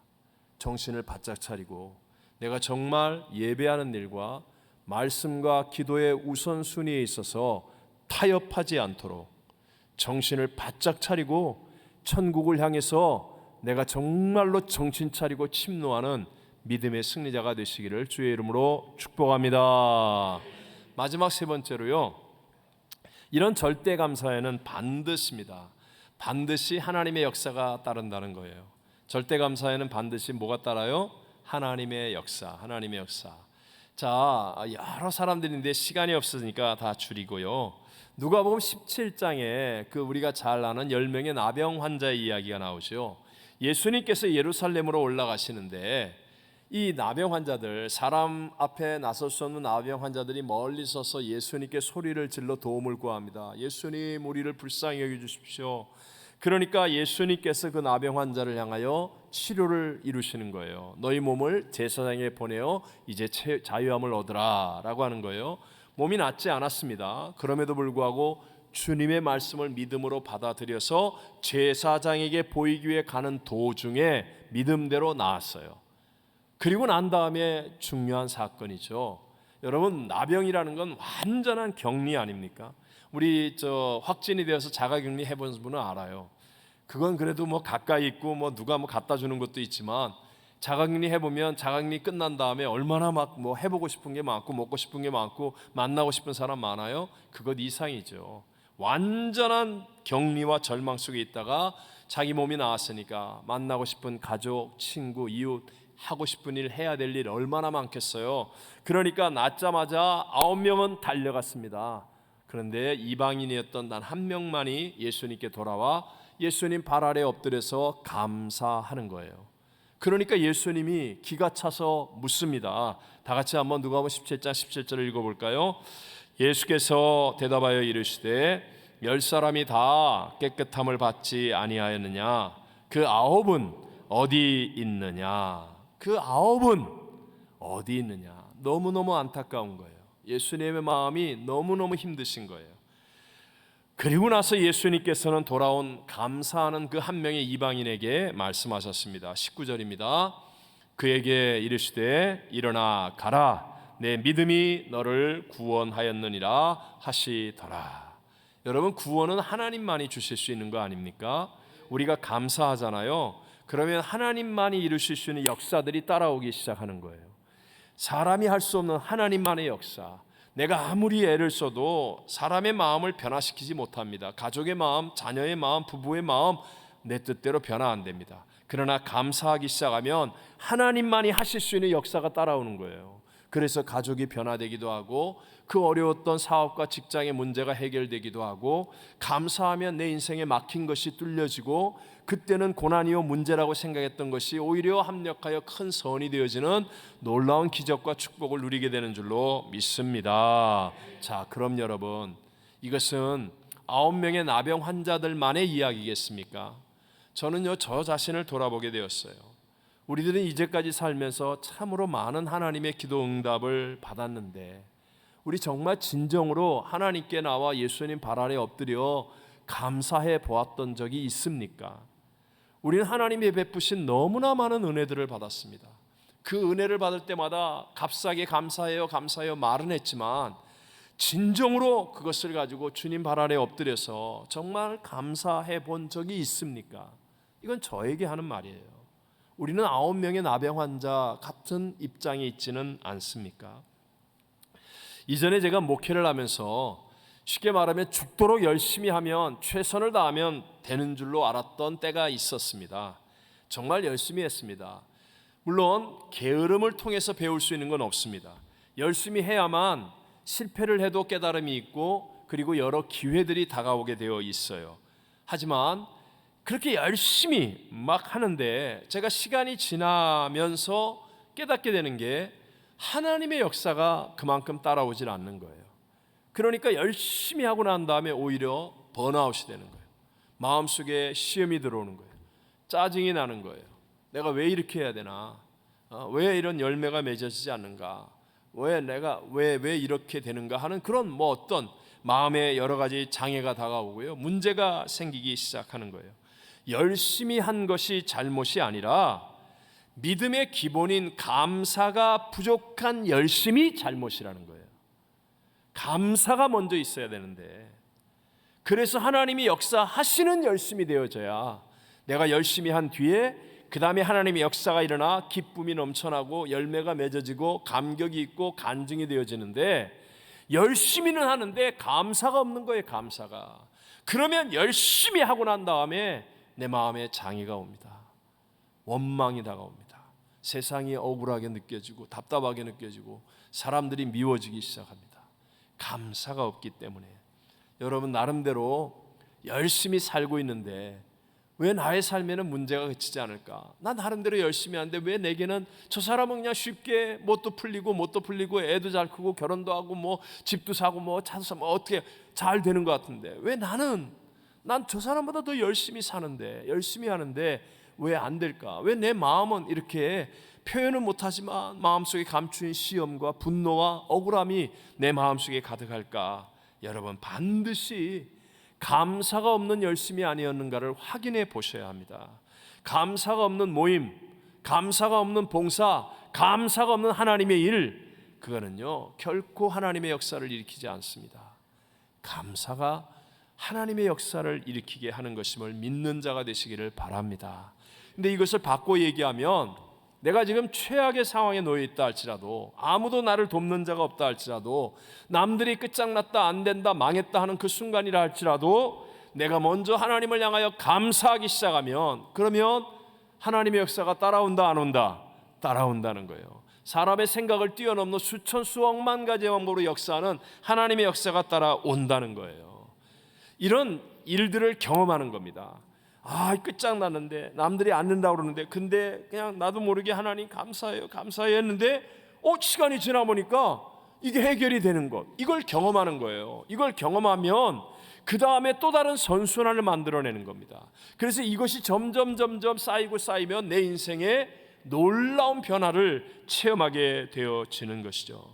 Speaker 4: 정신을 바짝 차리고 내가 정말 예배하는 일과 말씀과 기도의 우선순위에 있어서 타협하지 않도록 정신을 바짝 차리고 천국을 향해서 내가 정말로 정신 차리고 침노하는 믿음의 승리자가 되시기를 주의 이름으로 축복합니다. 마지막 세 번째로요, 이런 절대 감사에는 반드시입니다. 반드시 하나님의 역사가 따른다는 거예요. 절대 감사에는 반드시 뭐가 따라요? 하나님의 역사, 하나님의 역사. 자, 여러 사람들인데 시간이 없으니까 다 줄이고요. 누가복음 17장에 우리가 잘 아는 10명의 나병 환자의 이야기가 나오죠. 예수님께서 예루살렘으로 올라가시는데 이 나병 환자들, 사람 앞에 나설 수 없는 나병 환자들이 멀리 서서 예수님께 소리를 질러 도움을 구합니다. 예수님, 우리를 불쌍히 여겨주십시오. 그러니까 예수님께서 그 나병 환자를 향하여 치료를 이루시는 거예요. 너희 몸을 제사장에 보내어 이제 자유함을 얻으라 라고 하는 거예요. 몸이 낫지 않았습니다. 그럼에도 불구하고 주님의 말씀을 믿음으로 받아들여서 제사장에게 보이기 위해 가는 도중에 믿음대로 나았어요. 그리고 난 다음에 중요한 사건이죠. 여러분, 나병이라는 건 완전한 격리 아닙니까? 우리 확진이 되어서 자가격리 해본 분은 알아요. 그건 그래도 뭐 가까이 있고 뭐 누가 뭐 갖다 주는 것도 있지만 자가격리 해보면 자가격리 끝난 다음에 얼마나 막 뭐 해보고 싶은 게 많고 먹고 싶은 게 많고 만나고 싶은 사람 많아요. 그것 이상이죠. 완전한 격리와 절망 속에 있다가 자기 몸이 나았으니까 만나고 싶은 가족, 친구, 이웃, 하고 싶은 일, 해야 될 일 얼마나 많겠어요. 그러니까 낳자마자 9명은 달려갔습니다. 그런데 이방인이었던 단 한 명만이 예수님께 돌아와 예수님 발 아래 엎드려서 감사하는 거예요. 그러니까 예수님이 기가 차서 묻습니다. 다 같이 한번 누가복음 17장 17절을 읽어볼까요? 예수께서 대답하여 이르시되 10사람이 다 깨끗함을 받지 아니하였느냐? 그 9은 어디 있느냐? 그 9은 어디 있느냐? 너무너무 안타까운 거예요. 예수님의 마음이 너무너무 힘드신 거예요. 그리고 나서 예수님께서는 돌아온 감사하는 그 한 명의 이방인에게 말씀하셨습니다. 19절입니다. 그에게 이르시되 일어나 가라, 내 믿음이 너를 구원하였느니라 하시더라. 여러분, 구원은 하나님만이 주실 수 있는 거 아닙니까? 우리가 감사하잖아요. 그러면 하나님만이 이루실 수 있는 역사들이 따라오기 시작하는 거예요. 사람이 할 수 없는 하나님만의 역사. 내가 아무리 애를 써도 사람의 마음을 변화시키지 못합니다. 가족의 마음, 자녀의 마음, 부부의 마음 내 뜻대로 변화 안 됩니다. 그러나 감사하기 시작하면 하나님만이 하실 수 있는 역사가 따라오는 거예요. 그래서 가족이 변화되기도 하고 그 어려웠던 사업과 직장의 문제가 해결되기도 하고 감사하면 내 인생에 막힌 것이 뚫려지고 그때는 고난이요 문제라고 생각했던 것이 오히려 합력하여 큰 선이 되어지는 놀라운 기적과 축복을 누리게 되는 줄로 믿습니다. 자, 그럼 여러분, 이것은 9명의 나병 환자들만의 이야기겠습니까? 저는요, 저 자신을 돌아보게 되었어요. 우리들은 이제까지 살면서 참으로 많은 하나님의 기도 응답을 받았는데 우리 정말 진정으로 하나님께 나와 예수님 발 아래 엎드려 감사해 보았던 적이 있습니까? 우리는 하나님이 베푸신 너무나 많은 은혜들을 받았습니다. 그 은혜를 받을 때마다 값싸게 감사해요, 감사해요 말은 했지만 진정으로 그것을 가지고 주님 발 아래 엎드려서 정말 감사해 본 적이 있습니까? 이건 저에게 하는 말이에요. 우리는 9명의 나병 환자 같은 입장에 있지는 않습니까? 이전에 제가 목회를 하면서 쉽게 말하면 죽도록 열심히 하면 최선을 다하면 되는 줄로 알았던 때가 있었습니다. 정말 열심히 했습니다. 물론 게으름을 통해서 배울 수 있는 건 없습니다. 열심히 해야만 실패를 해도 깨달음이 있고 그리고 여러 기회들이 다가오게 되어 있어요. 하지만 그렇게 열심히 막 하는데 제가 시간이 지나면서 깨닫게 되는 게 하나님의 역사가 그만큼 따라오질 않는 거예요. 그러니까 열심히 하고 난 다음에 오히려 번아웃이 되는 거예요. 마음속에 시험이 들어오는 거예요. 짜증이 나는 거예요. 내가 왜 이렇게 해야 되나? 왜 이런 열매가 맺어지지 않는가? 왜 이렇게 되는가 하는 그런 어떤 마음의 여러 가지 장애가 다가오고요. 문제가 생기기 시작하는 거예요. 열심히 한 것이 잘못이 아니라 믿음의 기본인 감사가 부족한 열심이 잘못이라는 거예요. 감사가 먼저 있어야 되는데 그래서 하나님이 역사하시는 열심이 되어져야 내가 열심히 한 뒤에 그 다음에 하나님의 역사가 일어나 기쁨이 넘쳐나고 열매가 맺어지고 감격이 있고 간증이 되어지는데 열심히는 하는데 감사가 없는 거예요. 감사가. 그러면 열심히 하고 난 다음에 내 마음에 장애가 옵니다. 원망이 다가옵니다. 세상이 억울하게 느껴지고 답답하게 느껴지고 사람들이 미워지기 시작합니다. 감사가 없기 때문에. 여러분, 나름대로 열심히 살고 있는데 왜 나의 삶에는 문제가 그치지 않을까? 나 나름대로 열심히 하는데 왜 내게는 저 사람은 그냥 쉽게 뭣도 풀리고 애도 잘 크고 결혼도 하고 집도 사고 차도 사고 어떻게 잘 되는 것 같은데 왜 난 저 사람보다 더 열심히 사는데 열심히 하는데 왜 안 될까? 왜 내 마음은 이렇게 표현은 못하지만 마음속에 감추인 시험과 분노와 억울함이 내 마음속에 가득할까? 여러분, 반드시 감사가 없는 열심이 아니었는가를 확인해 보셔야 합니다. 감사가 없는 모임, 감사가 없는 봉사, 감사가 없는 하나님의 일, 그거는요 결코 하나님의 역사를 일으키지 않습니다. 감사가 하나님의 역사를 일으키게 하는 것임을 믿는 자가 되시기를 바랍니다. 근데 이것을 바꿔 얘기하면 내가 지금 최악의 상황에 놓여 있다 할지라도, 아무도 나를 돕는 자가 없다 할지라도, 남들이 끝장났다, 안 된다, 망했다 하는 그 순간이라 할지라도 내가 먼저 하나님을 향하여 감사하기 시작하면, 그러면 하나님의 역사가 따라온다, 안 온다? 따라온다는 거예요. 사람의 생각을 뛰어넘는 수천 수억만 가지의 방법으로 역사하는 하나님의 역사가 따라온다는 거예요. 이런 일들을 경험하는 겁니다. 끝장났는데 남들이 안 된다고 그러는데, 근데 그냥 나도 모르게 하나님 감사해요, 감사해요 했는데 시간이 지나보니까 이게 해결이 되는 것, 이걸 경험하는 거예요. 이걸 경험하면 그 다음에 또 다른 선순환을 만들어내는 겁니다. 그래서 이것이 점점 쌓이면 내 인생에 놀라운 변화를 체험하게 되어지는 것이죠.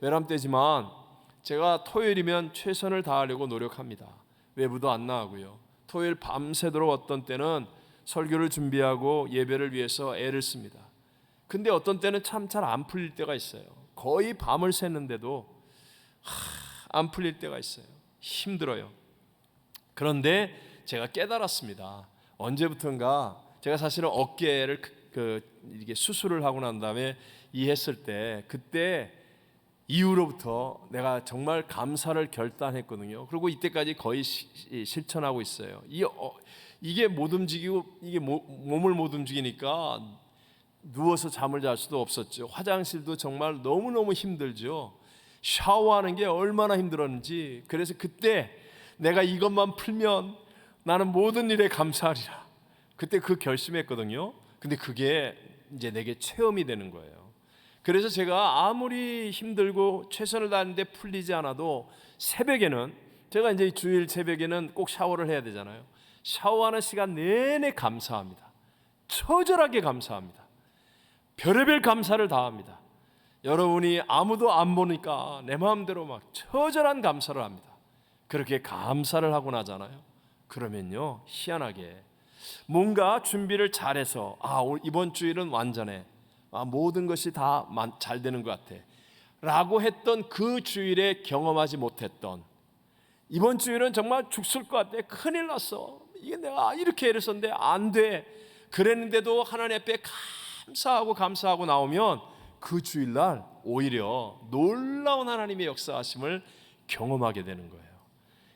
Speaker 4: 외람 때지만 제가 토요일이면 최선을 다하려고 노력합니다. 외부도 안 나가고요. 토요일 밤새도록 어떤 때는 설교를 준비하고 예배를 위해서 애를 씁니다. 근데 어떤 때는 참 잘 안 풀릴 때가 있어요. 거의 밤을 새는데도 안 풀릴 때가 있어요. 힘들어요. 그런데 제가 깨달았습니다. 언제부턴가 제가 사실은 어깨를 이렇게 수술을 하고 난 다음에 이해했을 때, 그때 이후로부터 내가 정말 감사를 결단했거든요. 그리고 이때까지 거의 실천하고 있어요. 이게 못 움직이고, 이게 몸을 못 움직이니까 누워서 잠을 잘 수도 없었죠. 화장실도 정말 너무너무 힘들죠. 샤워하는 게 얼마나 힘들었는지. 그래서 그때 내가 이것만 풀면 나는 모든 일에 감사하리라, 그때 그 결심했거든요. 근데 그게 이제 내게 체험이 되는 거예요. 그래서 제가 아무리 힘들고 최선을 다하는데 풀리지 않아도 새벽에는, 제가 이제 주일 새벽에는 꼭 샤워를 해야 되잖아요. 샤워하는 시간 내내 감사합니다. 처절하게 감사합니다. 별의별 감사를 다합니다. 여러분이 아무도 안 보니까 내 마음대로 막 처절한 감사를 합니다. 그렇게 감사를 하고 나잖아요. 그러면요, 희한하게 뭔가 준비를 잘해서 이번 주일은 완전해, 모든 것이 다 잘 되는 것 같아 라고 했던 그 주일에 경험하지 못했던, 이번 주일은 정말 죽을 것 같아, 큰일 났어, 이게 내가 이렇게 애를 썼는데 안 돼, 그랬는데도 하나님 앞에 감사하고 나오면 그 주일날 오히려 놀라운 하나님의 역사하심을 경험하게 되는 거예요.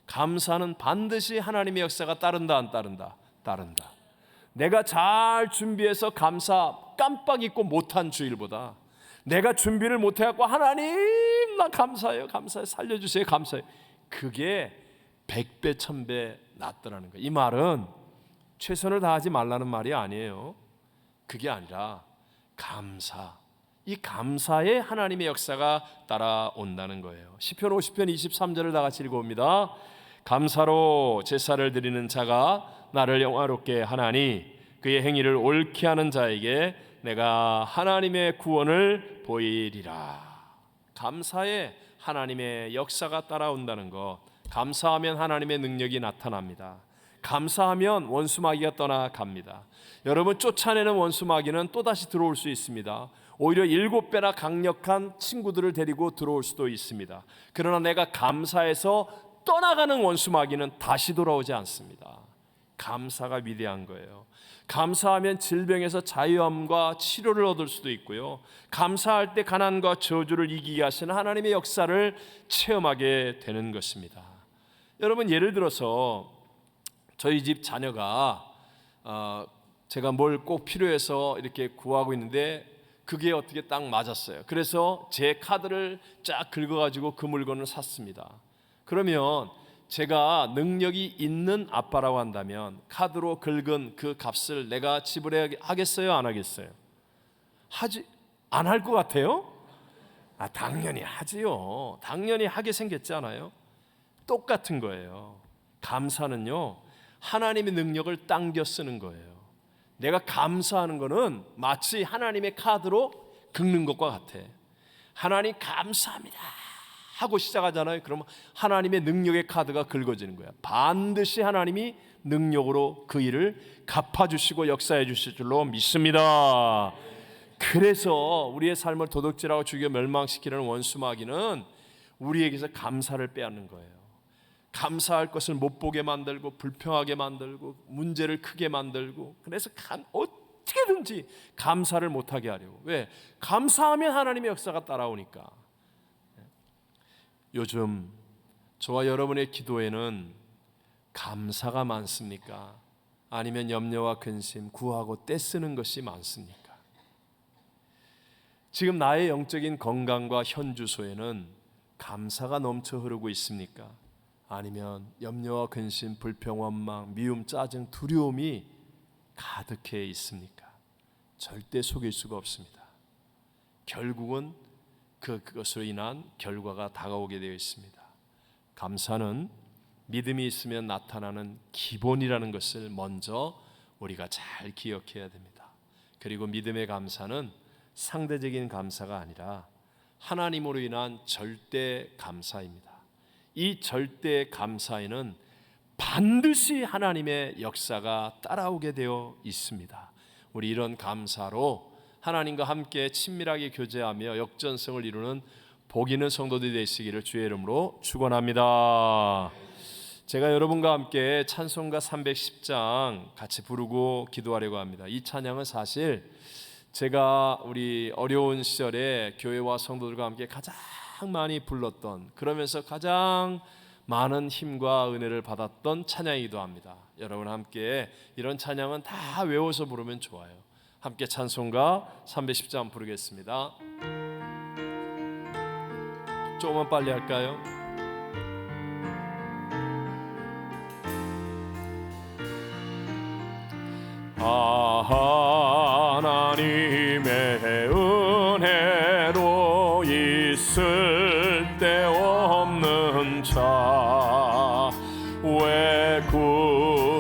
Speaker 4: 감사는 반드시 하나님의 역사가 따른다, 안 따른다? 따른다. 내가 잘 준비해서 감사 깜빡 잊고 못한 주일보다, 내가 준비를 못해갖고 하나님 나 감사해요, 살려주세요, 감사해요, 그게 100배 1000배 낫더라는 거예요. 이 말은 최선을 다하지 말라는 말이 아니에요. 그게 아니라 감사, 이 감사에 하나님의 역사가 따라온다는 거예요. 시편 50편 23절을 다 같이 읽어봅니다. 감사로 제사를 드리는 자가 나를 영화롭게 하나니 그의 행위를 옳게 하는 자에게 내가 하나님의 구원을 보이리라. 감사에 하나님의 역사가 따라온다는 것, 감사하면 하나님의 능력이 나타납니다. 감사하면 원수마귀가 떠나갑니다. 여러분, 쫓아내는 원수마귀는 또다시 들어올 수 있습니다. 오히려 7배나 강력한 친구들을 데리고 들어올 수도 있습니다. 그러나 내가 감사해서 떠나가는 원수마귀는 다시 돌아오지 않습니다. 감사가 위대한 거예요. 감사하면 질병에서 자유함과 치료를 얻을 수도 있고요, 감사할 때 가난과 저주를 이기게 하시는 하나님의 역사를 체험하게 되는 것입니다. 여러분, 예를 들어서 저희 집 자녀가 제가 뭘 꼭 필요해서 이렇게 구하고 있는데 그게 어떻게 딱 맞았어요. 그래서 제 카드를 쫙 긁어가지고 그 물건을 샀습니다. 그러면 제가 능력이 있는 아빠라고 한다면 카드로 긁은 그 값을 내가 지불하겠어요, 안 하겠어요? 안 할 것 같아요? 당연히 하지요. 당연히 하게 생겼잖아요. 똑같은 거예요. 감사는요, 하나님의 능력을 당겨 쓰는 거예요. 내가 감사하는 거는 마치 하나님의 카드로 긁는 것과 같아. 하나님 감사합니다 하고 시작하잖아요. 그러면 하나님의 능력의 카드가 긁어지는 거야. 반드시 하나님이 능력으로 그 일을 갚아주시고 역사해 주실 줄로 믿습니다. 그래서 우리의 삶을 도둑질하고 죽여 멸망시키려는 원수마귀는 우리에게서 감사를 빼앗는 거예요. 감사할 것을 못 보게 만들고 불평하게 만들고 문제를 크게 만들고, 그래서 어떻게든지 감사를 못하게 하려고. 왜? 감사하면 하나님의 역사가 따라오니까. 요즘 저와 여러분의 기도에는 감사가 많습니까? 아니면 염려와 근심, 구하고 떼쓰는 것이 많습니까? 지금 나의 영적인 건강과 현주소에는 감사가 넘쳐 흐르고 있습니까? 아니면 염려와 근심, 불평, 원망, 미움, 짜증, 두려움이 가득해 있습니까? 절대 속일 수가 없습니다. 결국은 그것으로 인한 결과가 다가오게 되어 있습니다. 감사는 믿음이 있으면 나타나는 기본이라는 것을 먼저 우리가 잘 기억해야 됩니다. 그리고 믿음의 감사는 상대적인 감사가 아니라 하나님으로 인한 절대 감사입니다. 이 절대 감사에는 반드시 하나님의 역사가 따라오게 되어 있습니다. 우리 이런 감사로 하나님과 함께 친밀하게 교제하며 역전성을 이루는 복 있는 성도들이 되시기를 주의 이름으로 축원합니다. 제가 여러분과 함께 찬송가 310장 같이 부르고 기도하려고 합니다. 이 찬양은 사실 제가 우리 어려운 시절에 교회와 성도들과 함께 가장 많이 불렀던, 그러면서 가장 많은 힘과 은혜를 받았던 찬양이기도 합니다. 여러분 함께 이런 찬양은 다 외워서 부르면 좋아요. 함께 찬송가 310장 부르겠습니다. 조금만 빨리 할까요? 하나님의 은혜로 있을 데 없는 자 왜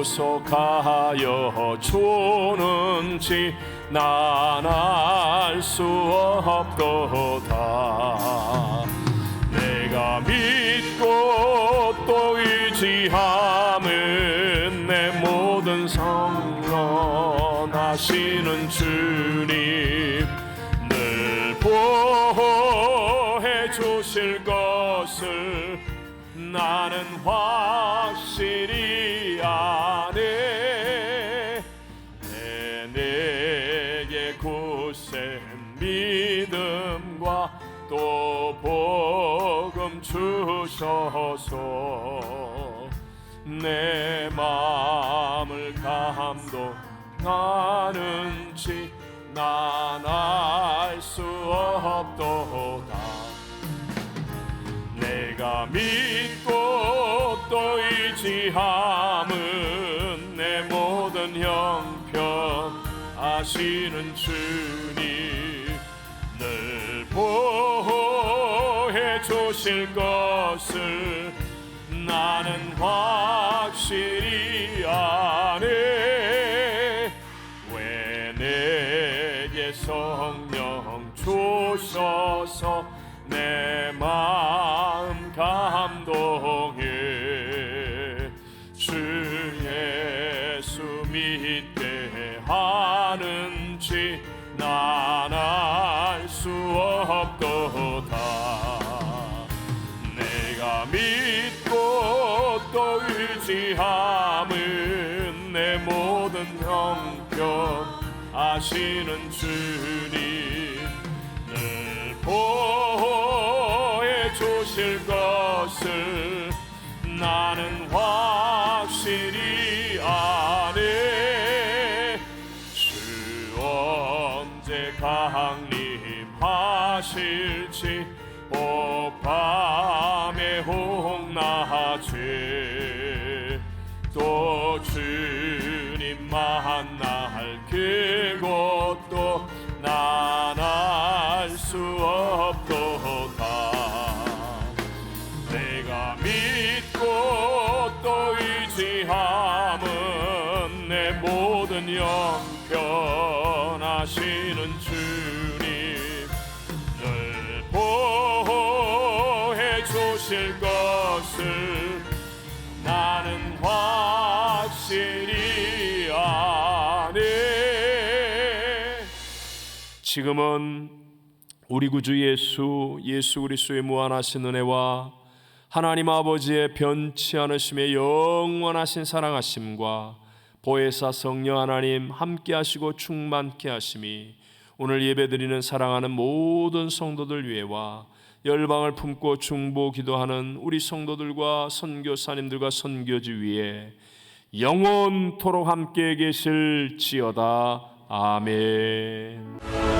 Speaker 4: 구속하여 주는지 난 알 수 없도다. 내가 믿고 또 의지함은 내 모든 성원하시는 주님 늘 보호해 주실 것을 나는 확실히 아네. 내게 굳센 믿음과 또 복음 주셔서 내 마음을 감동하는지 난 알 수 없도다. 내가 믿고 또 의지함은 내 모든 형편 아시는 주님 늘 보호해 주실 것을 나는 확실히 아네. 왜 내게 성령 주셔서 내 마음 감동해 주 예수 믿게 하는지 난 알 수 없도다. 내가 믿고 또 의지함은 내 모든 형편 아시는 주님 늘 보호해 주실 것을 나는 확실히 아네. 주 언제 강림하실지 밤에 홍낮에 또 주님 만날 그곳도 난 알 수 없도다. 내가 믿고 또 의지함은 내 모든 형편 아시는 주님 늘 보호해 주실 것을 나는 확실히 아네. 지금은 우리 구주 예수 그리스도의 무한하신 은혜와 하나님 아버지의 변치 않으심의 영원하신 사랑하심과 보혜사 성령 하나님 함께 하시고 충만케 하심이 오늘 예배드리는 사랑하는 모든 성도들 위에와 열방을 품고 중보 기도하는 우리 성도들과 선교사님들과 선교지 위에 영원토록 함께 계실지어다. 아멘.